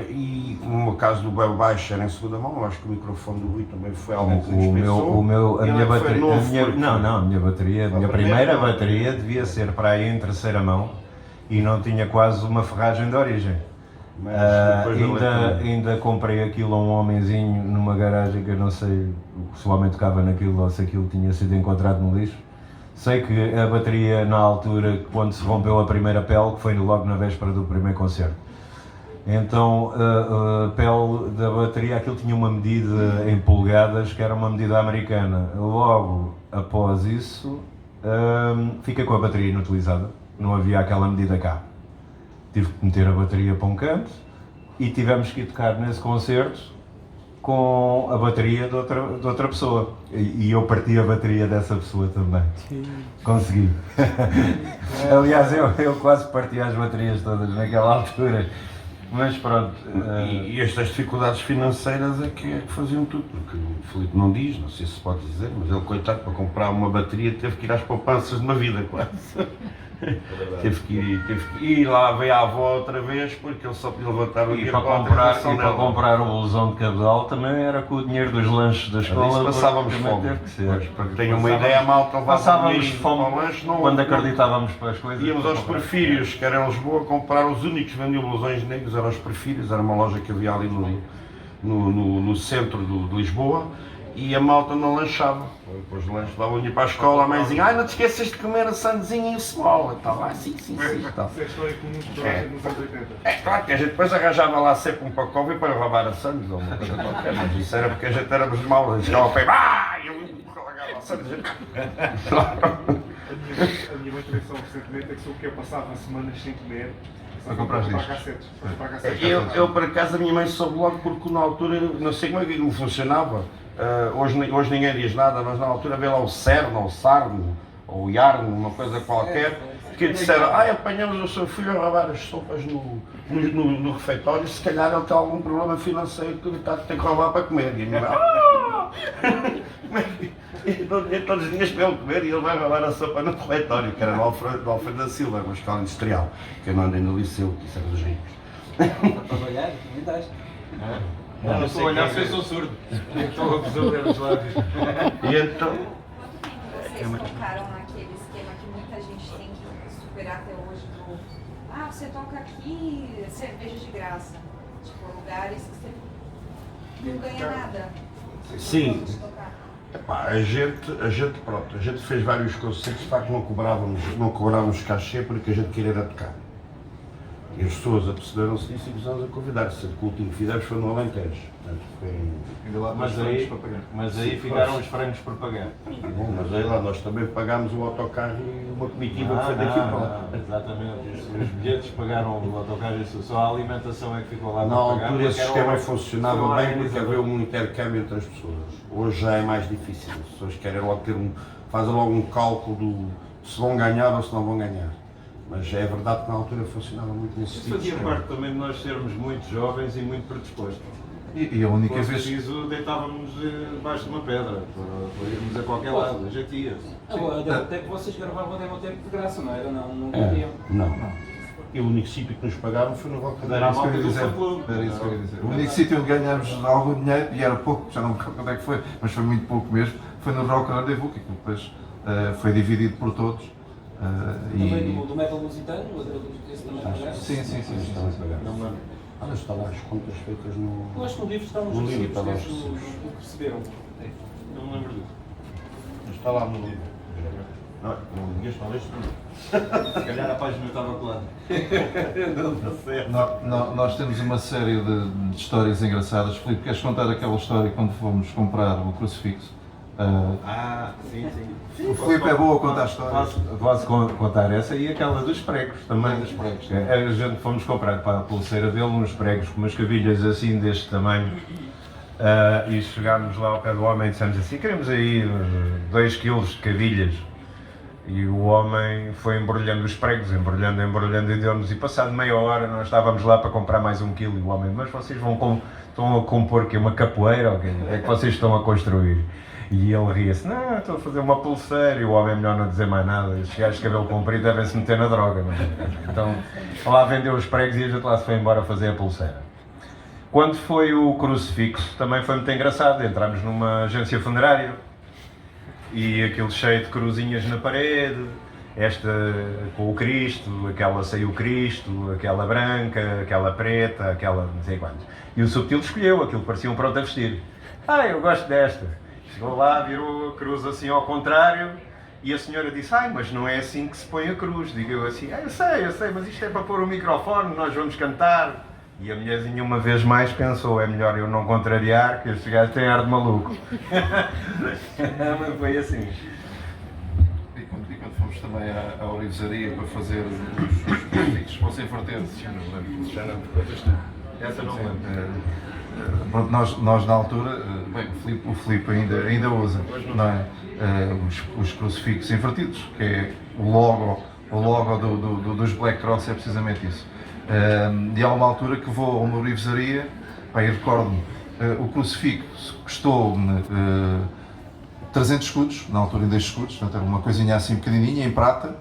e no caso do baixo era em segunda mão. Eu acho que o microfone do Rui também foi algo que nos pensou. A minha primeira bateria devia ser para aí em terceira mão e não tinha quase uma ferragem de origem. Ainda comprei aquilo a um homenzinho numa garagem que eu não sei se o homem tocava naquilo ou se aquilo tinha sido encontrado no lixo. Sei que a bateria, na altura, quando se rompeu a primeira pele, que foi logo na véspera do primeiro concerto, então a pele da bateria, aquilo tinha uma medida em polegadas que era uma medida americana. Logo após isso, fiquei com a bateria inutilizada, não havia aquela medida cá. Tive que meter a bateria para um canto e tivemos que ir tocar nesse concerto com a bateria de outra pessoa. E eu parti a bateria dessa pessoa também. Consegui. Aliás, eu quase parti as baterias todas naquela altura. Mas pronto. E estas dificuldades financeiras é que faziam tudo, porque o Filipe não diz, não sei se pode dizer, mas ele, coitado, para comprar uma bateria teve que ir às poupanças de uma vida quase. Teve que ir, e lá veio a avó outra vez, porque ele só podia levantar o dinheiro para comprar o blusão de cabedal também era com o dinheiro dos lanches da escola. Passávamos fome. Para que tenham uma ideia, a malta passávamos fome para o lanche, quando acreditávamos para as coisas. Íamos aos Porfírios, que era em Lisboa, comprar. Os únicos que vendiam blusões negros eram os Porfírios, era uma loja que havia ali no centro de Lisboa. E a malta não lanchava. Depois do lanche davam ir para a escola, a mãezinha, ai, não te esqueças de comer a sandezinha e o small. E tal, sim. Isso é história comum de toda a gente nos anos 80. É claro que a gente depois arranjava lá sempre um pacote para roubar a sandes ou uma coisa qualquer, mas isso era porque a gente éramos maus. A gente chegava para aí, eu largava a sandes. A minha mãe também só recentemente é que se eu quero passava semanas sem comer. Para comprar discos. Eu, por acaso, a minha mãe soube logo porque na altura, não sei como é que não funcionava. Hoje ninguém diz nada, mas na altura veio lá o CERN, ou o SARN, ou o IARN, uma coisa qualquer, que disseram, apanhamos o seu filho a roubar as sopas no refeitório, se calhar ele tem algum problema financeiro que ele tem que roubar para comer. E a minha mãe, todos os dias para ele comer e ele vai roubar a sopa no refeitório, que era no Alfredo da Silva, uma escola industrial, que eu não andei no liceu, que isso era dos ricos. Para olhar, também estás. Não estou a olhar, se eu sou surdo. Estou a absorver os lábios. E então... Vocês tocaram naquele esquema que muita gente tem que superar até hoje do você toca aqui, cerveja de graça. Tipo, lugares que você não ganha nada. Sim. Epá, a gente fez vários concertos, de facto não cobrávamos cachê porque a gente queria era tocar. E as pessoas aperceberam-se disso e começaram a convidar-se. O último que fizemos foi no Alentejo. Mas aí ficaram os frangos por pagar. Bom, mas aí lá nós também pagámos o autocarro e uma comitiva que foi daqui para lá. Exatamente, os bilhetes pagaram o autocarro e só a alimentação é que ficou lá. Na altura esse sistema funcionava bem porque havia um intercâmbio entre as pessoas. Hoje já é mais difícil. As pessoas querem logo fazem logo um cálculo de se vão ganhar ou se não vão ganhar. Mas é verdade que na altura funcionava muito nesse Isso tipo de fazia sistema. parte também de nós sermos muito jovens e muito predispostos. E a única Fosse vez. preciso, deitávamos debaixo de uma pedra para irmos a qualquer lado, a gente ia. Agora, até que vocês gravavam o tempo de graça, não era? Não É, podiam. não. E o único sítio que nos pagaram foi no Rock Era a malta do dizer. fã-clube. Era isso que eu ia dizer. O único sítio onde ganhámos algum dinheiro, e era pouco, já não me lembro quando é que foi, mas foi muito pouco mesmo, foi no Rock Rendezvous, que depois foi dividido por todos. Também do metal lusitano, esse também pagaram. Sim. Não me lembro. Olha, está lá as contas feitas no. Eu acho que no livro estão os No livro recibos está lá os desde o que receberam. Não me lembro disso. Está lá no livro. Não digas, não leste tudo. Se calhar a página estava colada. Não está certo. Nós temos uma série de histórias engraçadas. Filipe, queres contar aquela história quando fomos comprar o crucifixo? Sim. O Filipe é bom a contar histórias. Posso contar essa e aquela dos pregos também. Dos pregos. A gente fomos comprar para a pulseira dele uns pregos com umas cavilhas assim deste tamanho. E chegámos lá ao pé do homem e dissemos assim, queremos aí 2 kg de cavilhas. E o homem foi embrulhando os pregos, embrulhando e deu-nos. E passado meia hora nós estávamos lá para comprar mais 1 quilo. E o homem, mas vocês estão a compor que uma capoeira ou o quê? É que vocês estão a construir? E ele ria-se, não, estou a fazer uma pulseira. E o homem, melhor não dizer mais nada. Estes gajos de cabelo comprido devem se meter na droga. Não é? Então, lá vendeu os pregos e a gente lá se foi embora fazer a pulseira. Quando foi o crucifixo, também foi muito engraçado. Entramos numa agência funerária e aquilo cheio de cruzinhas na parede, esta com o Cristo, aquela sem o Cristo, aquela branca, aquela preta, aquela não sei quantos. E o Subtil escolheu aquilo que parecia um pronto a vestir. Eu gosto desta. Chegou lá, virou a cruz assim ao contrário e a senhora disse, mas não é assim que se põe a cruz. Digo eu assim, eu sei, mas isto é para pôr o microfone, nós vamos cantar. E a mulherzinha uma vez mais pensou, é melhor eu não contrariar, que este gajo tem ar de maluco. Mas foi assim. E quando fomos também à orivesaria para fazer os crucifixos, você inverter, já não Essa não lembro. Pronto, nós na altura, bem, o Filipe ainda usa, não é? Os crucifixos invertidos, que é o logo dos Black Cross é precisamente isso. E há uma altura que vou a uma orivesaria, e recordo-me, o crucifixo custou-me 300 escudos, na altura ainda escudos, portanto era uma coisinha assim pequenininha, em prata,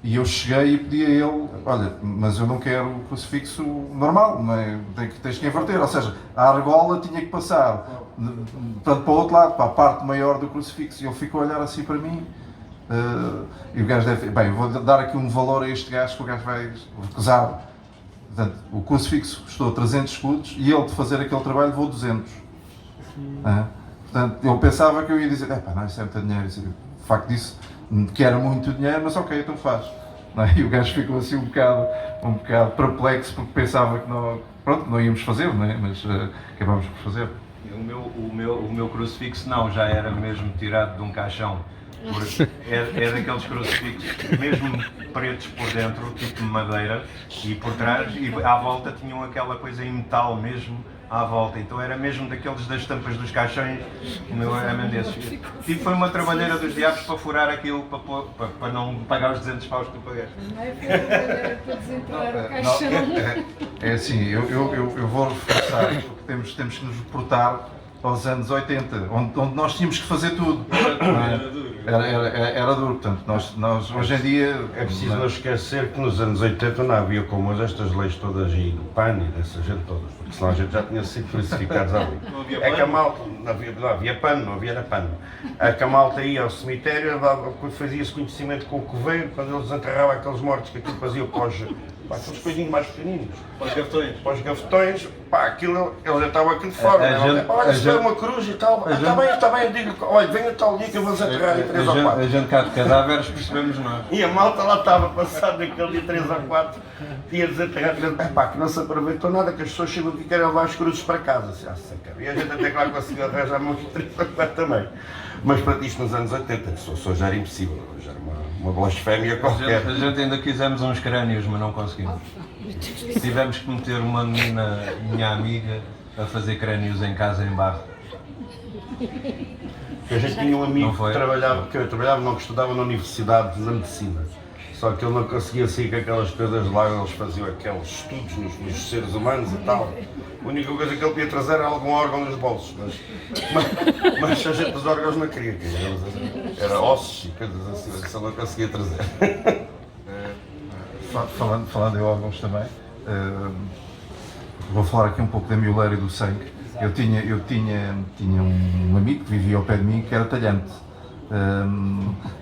e eu cheguei e pedi a ele, olha, mas eu não quero o crucifixo normal, não é? Tens que inverter, ou seja, a argola tinha que passar portanto, para o outro lado, para a parte maior do crucifixo, e ele ficou a olhar assim para mim, e o gajo deve, bem, vou dar aqui um valor a este gajo que o gajo vai recusar. Portanto, o crucifixo custou 300 escudos e ele de fazer aquele trabalho levou 200. Portanto, eu pensava que eu ia dizer, não, isso é muito dinheiro. De facto disso, que era muito dinheiro, mas ok, então faz. Não é? E o gajo ficou assim um bocado perplexo porque pensava que não íamos fazer, não é? Mas acabamos por fazer. O meu crucifixo não, já era mesmo tirado de um caixão. Porque é daqueles crucifixos mesmo pretos por dentro, tipo de madeira, e por trás, e à volta tinham aquela coisa em metal mesmo à volta, então era mesmo daqueles das tampas dos caixões, o meu era mesmo desses. E foi uma trabalheira dos diabos para furar aquilo, para não pagar os 200 paus que tu pagaste. Não é para desenterrar o caixão. É assim, eu vou reforçar, porque temos que nos reportar aos anos 80, onde nós tínhamos que fazer tudo. Era duro, portanto, nós hoje em dia... É preciso não esquecer que nos anos 80 não havia como hoje estas leis todas aí do PAN e dessa gente toda, porque senão a gente já tinha sido crucificados ali. É que a malta, não havia PAN, não havia PAN. É que a malta ia ao cemitério, fazia-se conhecimento com o coveiro, quando eles enterravam aqueles mortos, que aquilo fazia aqueles coisinhos mais pequenininhos. Para os gafetões, aquilo, eles já estavam aquilo fora. Olha, se foi uma cruz e tal, está bem, eu digo, olha, venha tal dia que eu vou desenterrar em 3 ou 4. A gente cá de cadáveres percebemos nós. E a malta lá estava passado naquele dia 3 ou 4, ia desenterrar, que não se aproveitou nada, que as pessoas chegam aqui e querem levar as cruzes para casa. E a gente até que lá conseguiu arranjar uns 3 ou 4 também. Mas para isto nos anos 80, isso já era impossível, já era uma blasfémia qualquer. A gente ainda quisemos uns crânios, mas não conseguimos. Tivemos que meter uma menina, minha amiga, a fazer crânios em casa em barro. A gente tinha um amigo que eu trabalhava, não, que estudava na Universidade de Medicina. Só que ele não conseguia sair com aquelas coisas lá, eles faziam aqueles estudos nos seres humanos e tal. A única coisa que ele podia trazer era algum órgão nos bolsos, mas a gente dos órgãos não queria, era ossos e coisas assim, isso ele não conseguia trazer. Falando em órgãos também, vou falar aqui um pouco da mioleira e do sangue. Eu tinha um amigo que vivia ao pé de mim que era talhante,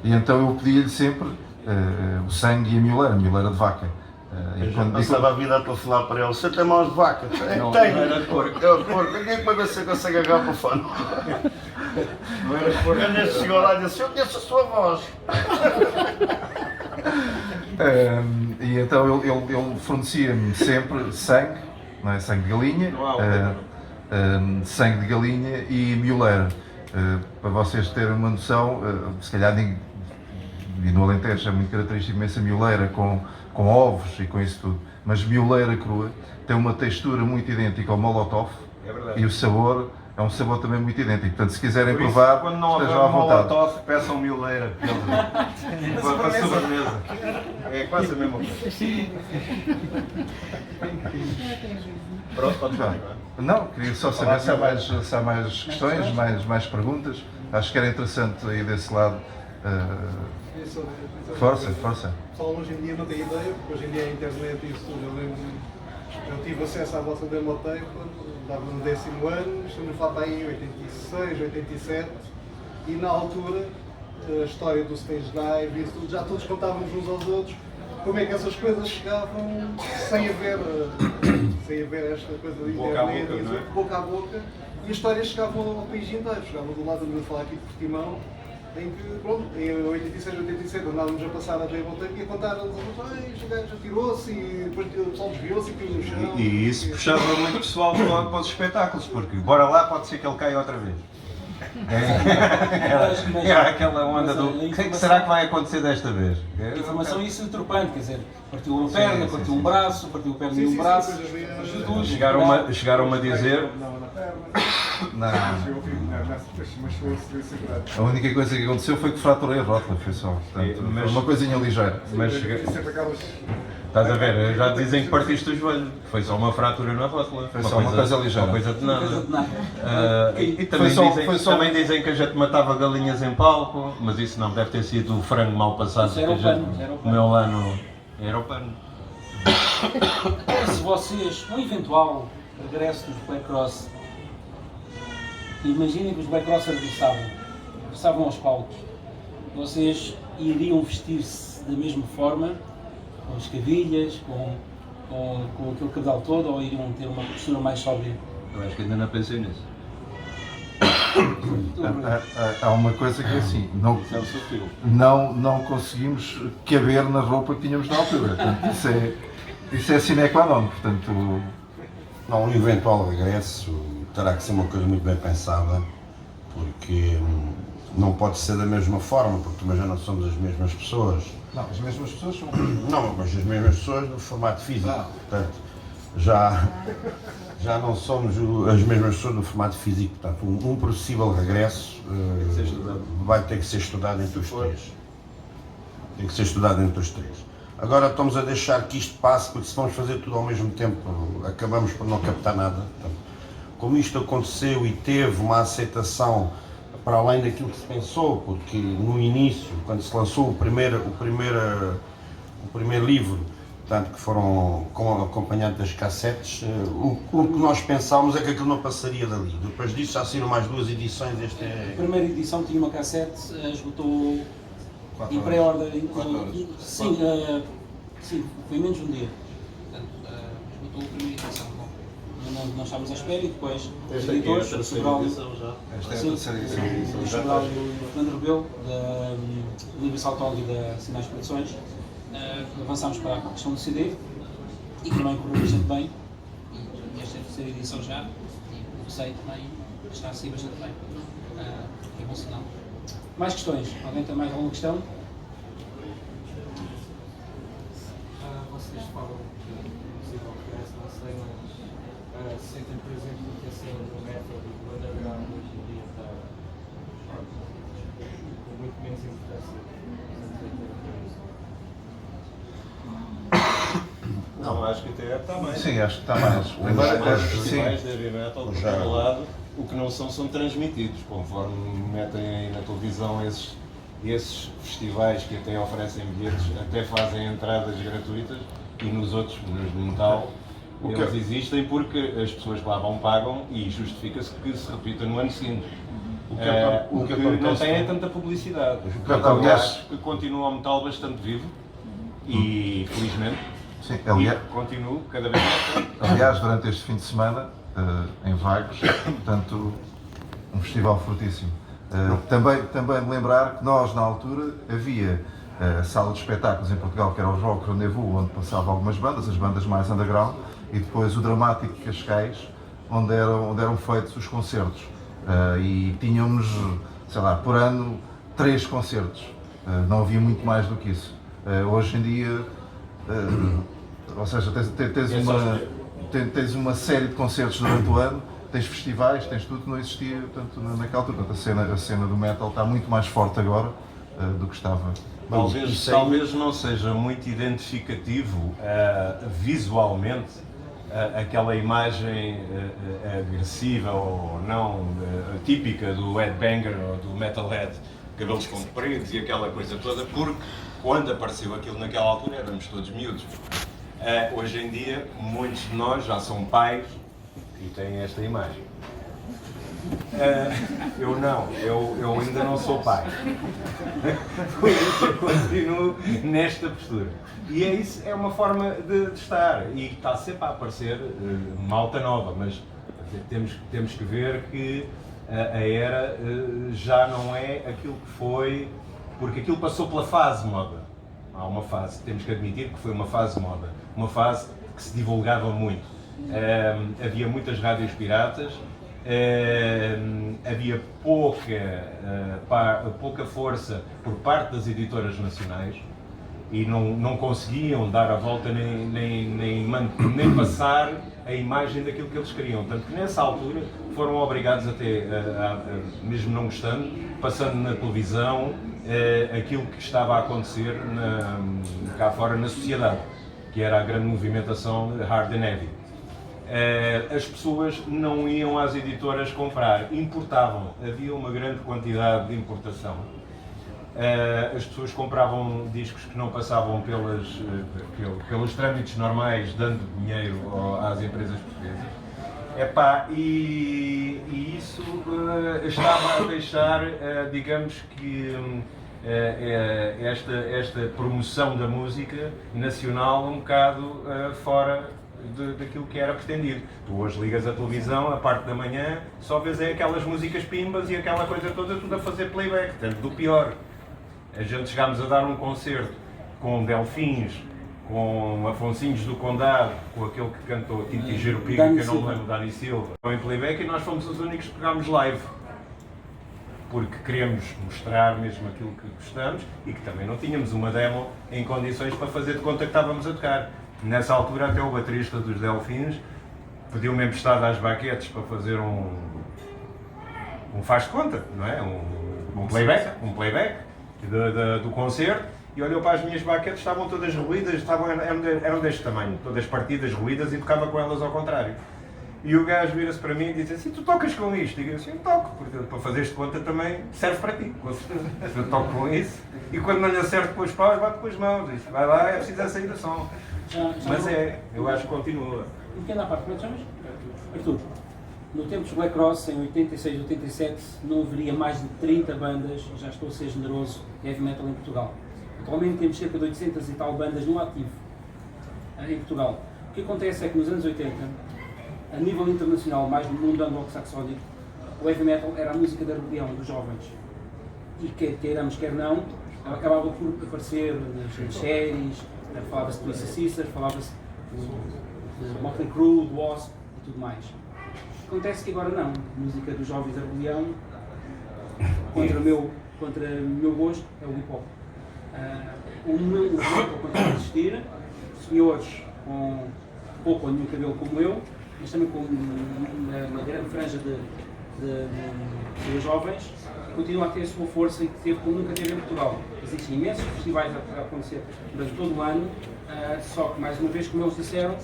e então eu pedia-lhe sempre o sangue e a mioleira de vaca. Eu já passava a vida a telefonar para ele, você tem mãos de vaca? Não, Tenho. não era de porco. É de porco, ninguém que ver se eu consigo agarrar para o fone. Não era de porco. Ele nesse chegou lá e disse, eu conheço a sua voz. E então ele fornecia-me sempre sangue, não é? Sangue de galinha, sangue de galinha e mioleira. Para vocês terem uma noção, se calhar e no Alentejo é muito característico essa mioleira com ovos e com isso tudo, mas mioleira crua tem uma textura muito idêntica ao molotov, e o sabor é um sabor também muito idêntico. Portanto, se quiserem provar, quando não houver estejam à vontade. molotov, peçam mioleira para a sobremesa. É quase a mesma coisa. Pronto, pode falar. Não, queria só saber se há mais questões, mais perguntas. Acho que era interessante aí desse lado. Força. O pessoal hoje em dia não tem ideia, porque hoje em dia a internet e isso tudo. Eu lembro, eu tive acesso à vossa demoteca quando estava no 10º ano, estamos a falar para aí em 86, 87, e na altura a história do stage dive e isso tudo, já todos contávamos uns aos outros como é que essas coisas chegavam sem haver esta coisa de internet, boca a boca, e as histórias chegavam ao país inteiro, chegavam do lado, de falar aqui de Portimão, em que, pronto, em 86, 87 andávamos a passar a Demoteca e a contar aos outros, o gajo atirou-se e depois o pessoal desviou-se e caiu no chão. E isso puxava muito pessoal para os espetáculos, porque bora lá, pode ser que ele caia outra vez. É aquela onda do o que será que vai acontecer desta vez? A informação isso entorpante, quer dizer, partiu uma perna, partiu um braço, partiu a perna e um braço. Chegaram-me a dizer. A única coisa que aconteceu foi que fraturei a rótula, foi só. Portanto, foi uma coisinha ligeira. Mas estás a ver, já dizem que partiste o joelho. Foi só uma fratura na rótula. Foi só uma coisa ligeira. Uma coisa de nada. E também dizem que a gente matava galinhas em palco, mas isso não deve ter sido o frango mal passado. Isso era o pano. O meu ano era o pano. Se vocês, um eventual regresso dos Black Cross, imaginem que os Black Cross regressavam aos palcos, vocês iriam vestir-se da mesma forma, com escavilhas, com aquele cabedal todo, ou iriam ter uma postura mais sóbria? Eu acho que ainda não pensei nisso. Há uma coisa que é assim, não conseguimos caber na roupa que tínhamos na altura. Portanto, isso é sine qua non. Portanto, Não, um eventual regresso terá que ser uma coisa muito bem pensada, porque não pode ser da mesma forma, porque também já não somos as mesmas pessoas. não, as mesmas pessoas são. Não, mas as mesmas pessoas no formato físico. Portanto, já não somos as mesmas pessoas no formato físico. Portanto, um possível regresso vai ter que ser estudado entre os três. Tem que ser estudado entre os três. Agora estamos a deixar que isto passe, porque se vamos fazer tudo ao mesmo tempo, acabamos por não captar nada. Portanto, como isto aconteceu e teve uma aceitação para além daquilo que se pensou, porque no início, quando se lançou o primeiro livro, portanto, que foram acompanhados das cassetes, o que nós pensámos é que aquilo não passaria dali. Depois disso já saíram mais 2 edições. A primeira edição tinha uma cassete, esgotou em pré-ordem. Sim, foi menos de um dia. Esgotou a primeira edição. Não estávamos à espera e depois os editores, o Sobral, o Sobral e o Fernando Rebelo, da Universal Tog e da Sinais Produções, avançámos para a questão do CD e também correu bastante bem. E esta é a terceira edição já, e o receio também está a sair bastante bem. É bom sinal. Mais questões? Alguém tem mais alguma questão? Vocês falam que é possível regresso, não sei, mas sentem, por exemplo, que a cena do metal e do underground hoje em dia está com muito menos importância. Não, acho que até está mais. Sim, acho que está mais. Os Sim. festivais de heavy metal, por todo lado, o que não são transmitidos, conforme metem aí na televisão esses festivais que até oferecem bilhetes, até fazem entradas gratuitas, e nos outros, nos de metal, eles existem porque as pessoas que lá vão pagam e justifica-se que se repita no ano seguinte. O que não tem é tanta publicidade. Aliás, que continua o metal bastante vivo e felizmente Sim, aliás, continua cada vez mais. aliás, durante este fim de semana, em Vagos, portanto, um festival fortíssimo. Também de lembrar que nós, na altura, havia a sala de espetáculos em Portugal, que era o Rock Rendezvous, onde passavam algumas bandas, as bandas mais underground, e depois o Dramático de Cascais, onde eram feitos os concertos. E tínhamos, sei lá, por ano 3 concertos. Não havia muito mais do que isso. Hoje em dia, ou seja, tens uma série de concertos durante o ano, tens festivais, tens tudo que não existia portanto, naquela altura. Portanto, a cena do metal está muito mais forte agora do que estava. Talvez não seja muito identificativo visualmente aquela imagem agressiva ou não típica do headbanger ou do metalhead, cabelos compridos e aquela coisa toda, porque quando apareceu aquilo naquela altura éramos todos miúdos. Hoje em dia, muitos de nós já são pais e têm esta imagem. Eu não, eu ainda não sou pai. Por isso eu continuo nesta postura. E é isso, é uma forma de estar. E está sempre a aparecer malta nova, mas temos que ver que a era já não é aquilo que foi, porque aquilo passou pela fase moda. Há uma fase, temos que admitir que foi uma fase moda, uma fase que se divulgava muito. Havia muitas rádios piratas, havia pouca força por parte das editoras nacionais e não conseguiam dar a volta nem passar a imagem daquilo que eles queriam. Tanto que nessa altura foram obrigados mesmo não gostando, passando na televisão aquilo que estava a acontecer cá fora na sociedade, que era a grande movimentação de hard and heavy. As pessoas não iam às editoras comprar, importavam, havia uma grande quantidade de importação. As pessoas compravam discos que não passavam pelos trâmites normais, dando dinheiro às empresas portuguesas. E isso estava a deixar, digamos que, esta promoção da música nacional um bocado fora daquilo que era pretendido. Tu hoje ligas a televisão, a parte da manhã, só vês aquelas músicas pimbas e aquela coisa toda, tudo a fazer playback, tanto do pior. A gente chegámos a dar um concerto com Delfins, com Afonsinhos do Condado, com aquele que cantou Tinto e Jerupiga, que eu não me lembro, Dani Silva, em playback, e nós fomos os únicos que pegámos live. Porque queríamos mostrar mesmo aquilo que gostamos e que também não tínhamos uma demo em condições para fazer de conta que estávamos a tocar. Nessa altura até o baterista dos Delfins pediu-me emprestado às baquetes para fazer um faz de conta, não é? Um playback do concerto, e olhou para as minhas baquetes, estavam todas ruídas, eram deste tamanho, todas partidas, ruídas, e tocava com elas ao contrário. E o gajo vira-se para mim e diz assim: tu tocas com isto? E eu assim: eu toco, porque para fazeres de conta também serve para ti, com certeza. Eu toco com isso, e quando não lhe acerto com os paus, bato com as mãos, diz: vai lá, é preciso sair do som. Mas eu acho que continua. Um pequeno à parte, como é que chamas? Arthur. No tempo dos Black Cross, em 86, 87, não haveria mais de 30 bandas, já estou a ser generoso, de heavy metal em Portugal. Atualmente temos cerca de 800 e tal bandas no ativo em Portugal. O que acontece é que nos anos 80, a nível internacional, mais no mundo anglo-saxónico, o heavy metal era a música da rebelião dos jovens. E queiramos, quer não, ela acabava por aparecer nas séries, falava-se de Twisted Sister, falava-se de Motley Crue, do Wasp e tudo mais. Acontece que agora não, a música dos jovens da rebelião, contra o meu gosto, é o hip hop. O hip hop continua a existir, senhores com pouco ou nenhum cabelo como eu, mas também com uma grande franja de de jovens, continua a ter a sua força e que teve como nunca teve em Portugal. Existem imensos festivais a acontecer durante todo o ano, só que, mais uma vez, como eles disseram,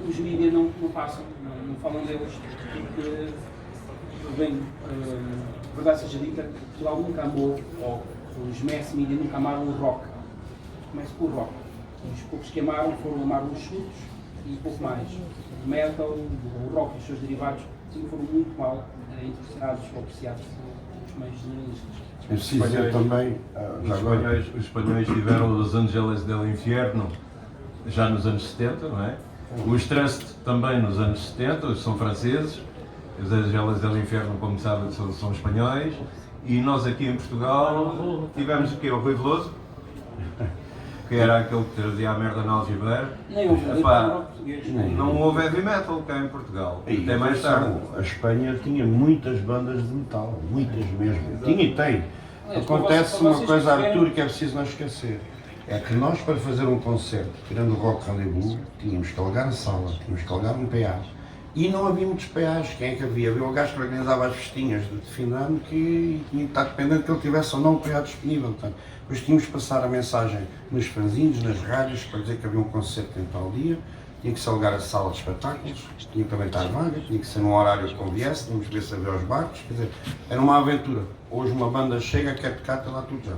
os mídias não passam, não falam deles, porque, bem, verdade seja dita, Portugal nunca amou, ou os mass media nunca amaram o rock. Começo com o rock. Os poucos que amaram foram amar os chutos e pouco mais. O metal, o rock e os seus derivados sempre foram muito mal interpretados ou apreciados pelos meios generalistas. É preciso dizer também, Os espanhóis tiveram os Ángeles del Infierno já nos anos 70, não é? Os Trust também nos anos 70, os são franceses, os Ángeles del Infierno, como sabem, são espanhóis, e nós aqui em Portugal tivemos o quê? O Rui Veloso, que era aquele que trazia a merda na Algibeira. Nem houve Não houve heavy metal cá em Portugal. E Até mais tarde. a Espanha tinha muitas bandas de metal, muitas mesmo. Tinha e tem. acontece uma coisa, Artur, que é preciso não esquecer. É que nós, para fazer um concerto, tirando o Rock Rendezvous, tínhamos que alugar a sala, tínhamos que alugar um PA. E não havia muitos PAs. Quem é que havia? Havia o gajo que organizava as festinhas de fim de ano que tinha que estar dependente que ele tivesse ou não um PA disponível. Portanto, depois tínhamos que passar a mensagem nos fanzines, nas rádios, para dizer que havia um concerto em tal dia, tinha que se alugar a sala de espetáculos, tinha que também estar vaga, tinha que ser num horário que conviesse, tínhamos que ver se havia os barcos, quer dizer, era uma aventura. Hoje uma banda chega, quer tocar, está lá tudo já.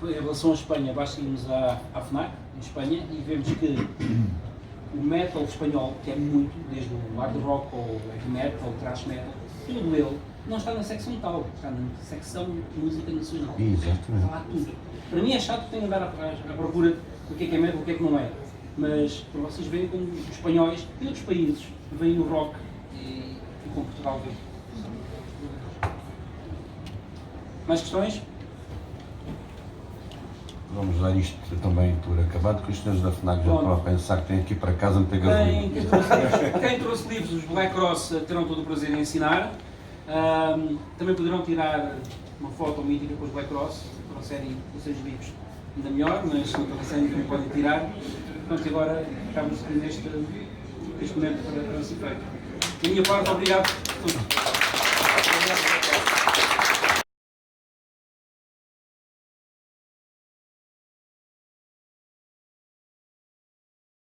Em relação à Espanha, basta irmos à FNAC, em Espanha, e vemos que o metal espanhol, que é muito, desde o hard rock ou heavy metal, thrash metal, tudo ele, não está na secção tal, está na secção de música nacional. Exatamente. Está lá tudo. Para mim é chato que tenho que andar à procura do que é metal e o que é que não é. Mas para vocês verem como os espanhóis e outros países veem o rock e como Portugal vê. Mais questões? Vamos dar isto também por acabado, que os senhores da FNAC já estão a pensar que têm que ir para casa meter gasolina. Quem trouxe livros, os Black Cross terão todo o prazer em ensinar. Também poderão tirar uma foto mítica com os Black Cross, se trouxerem os seus livros ainda melhor, mas se não trouxerem também podem tirar. Portanto, agora estamos neste momento para ser feito. Da minha parte, obrigado.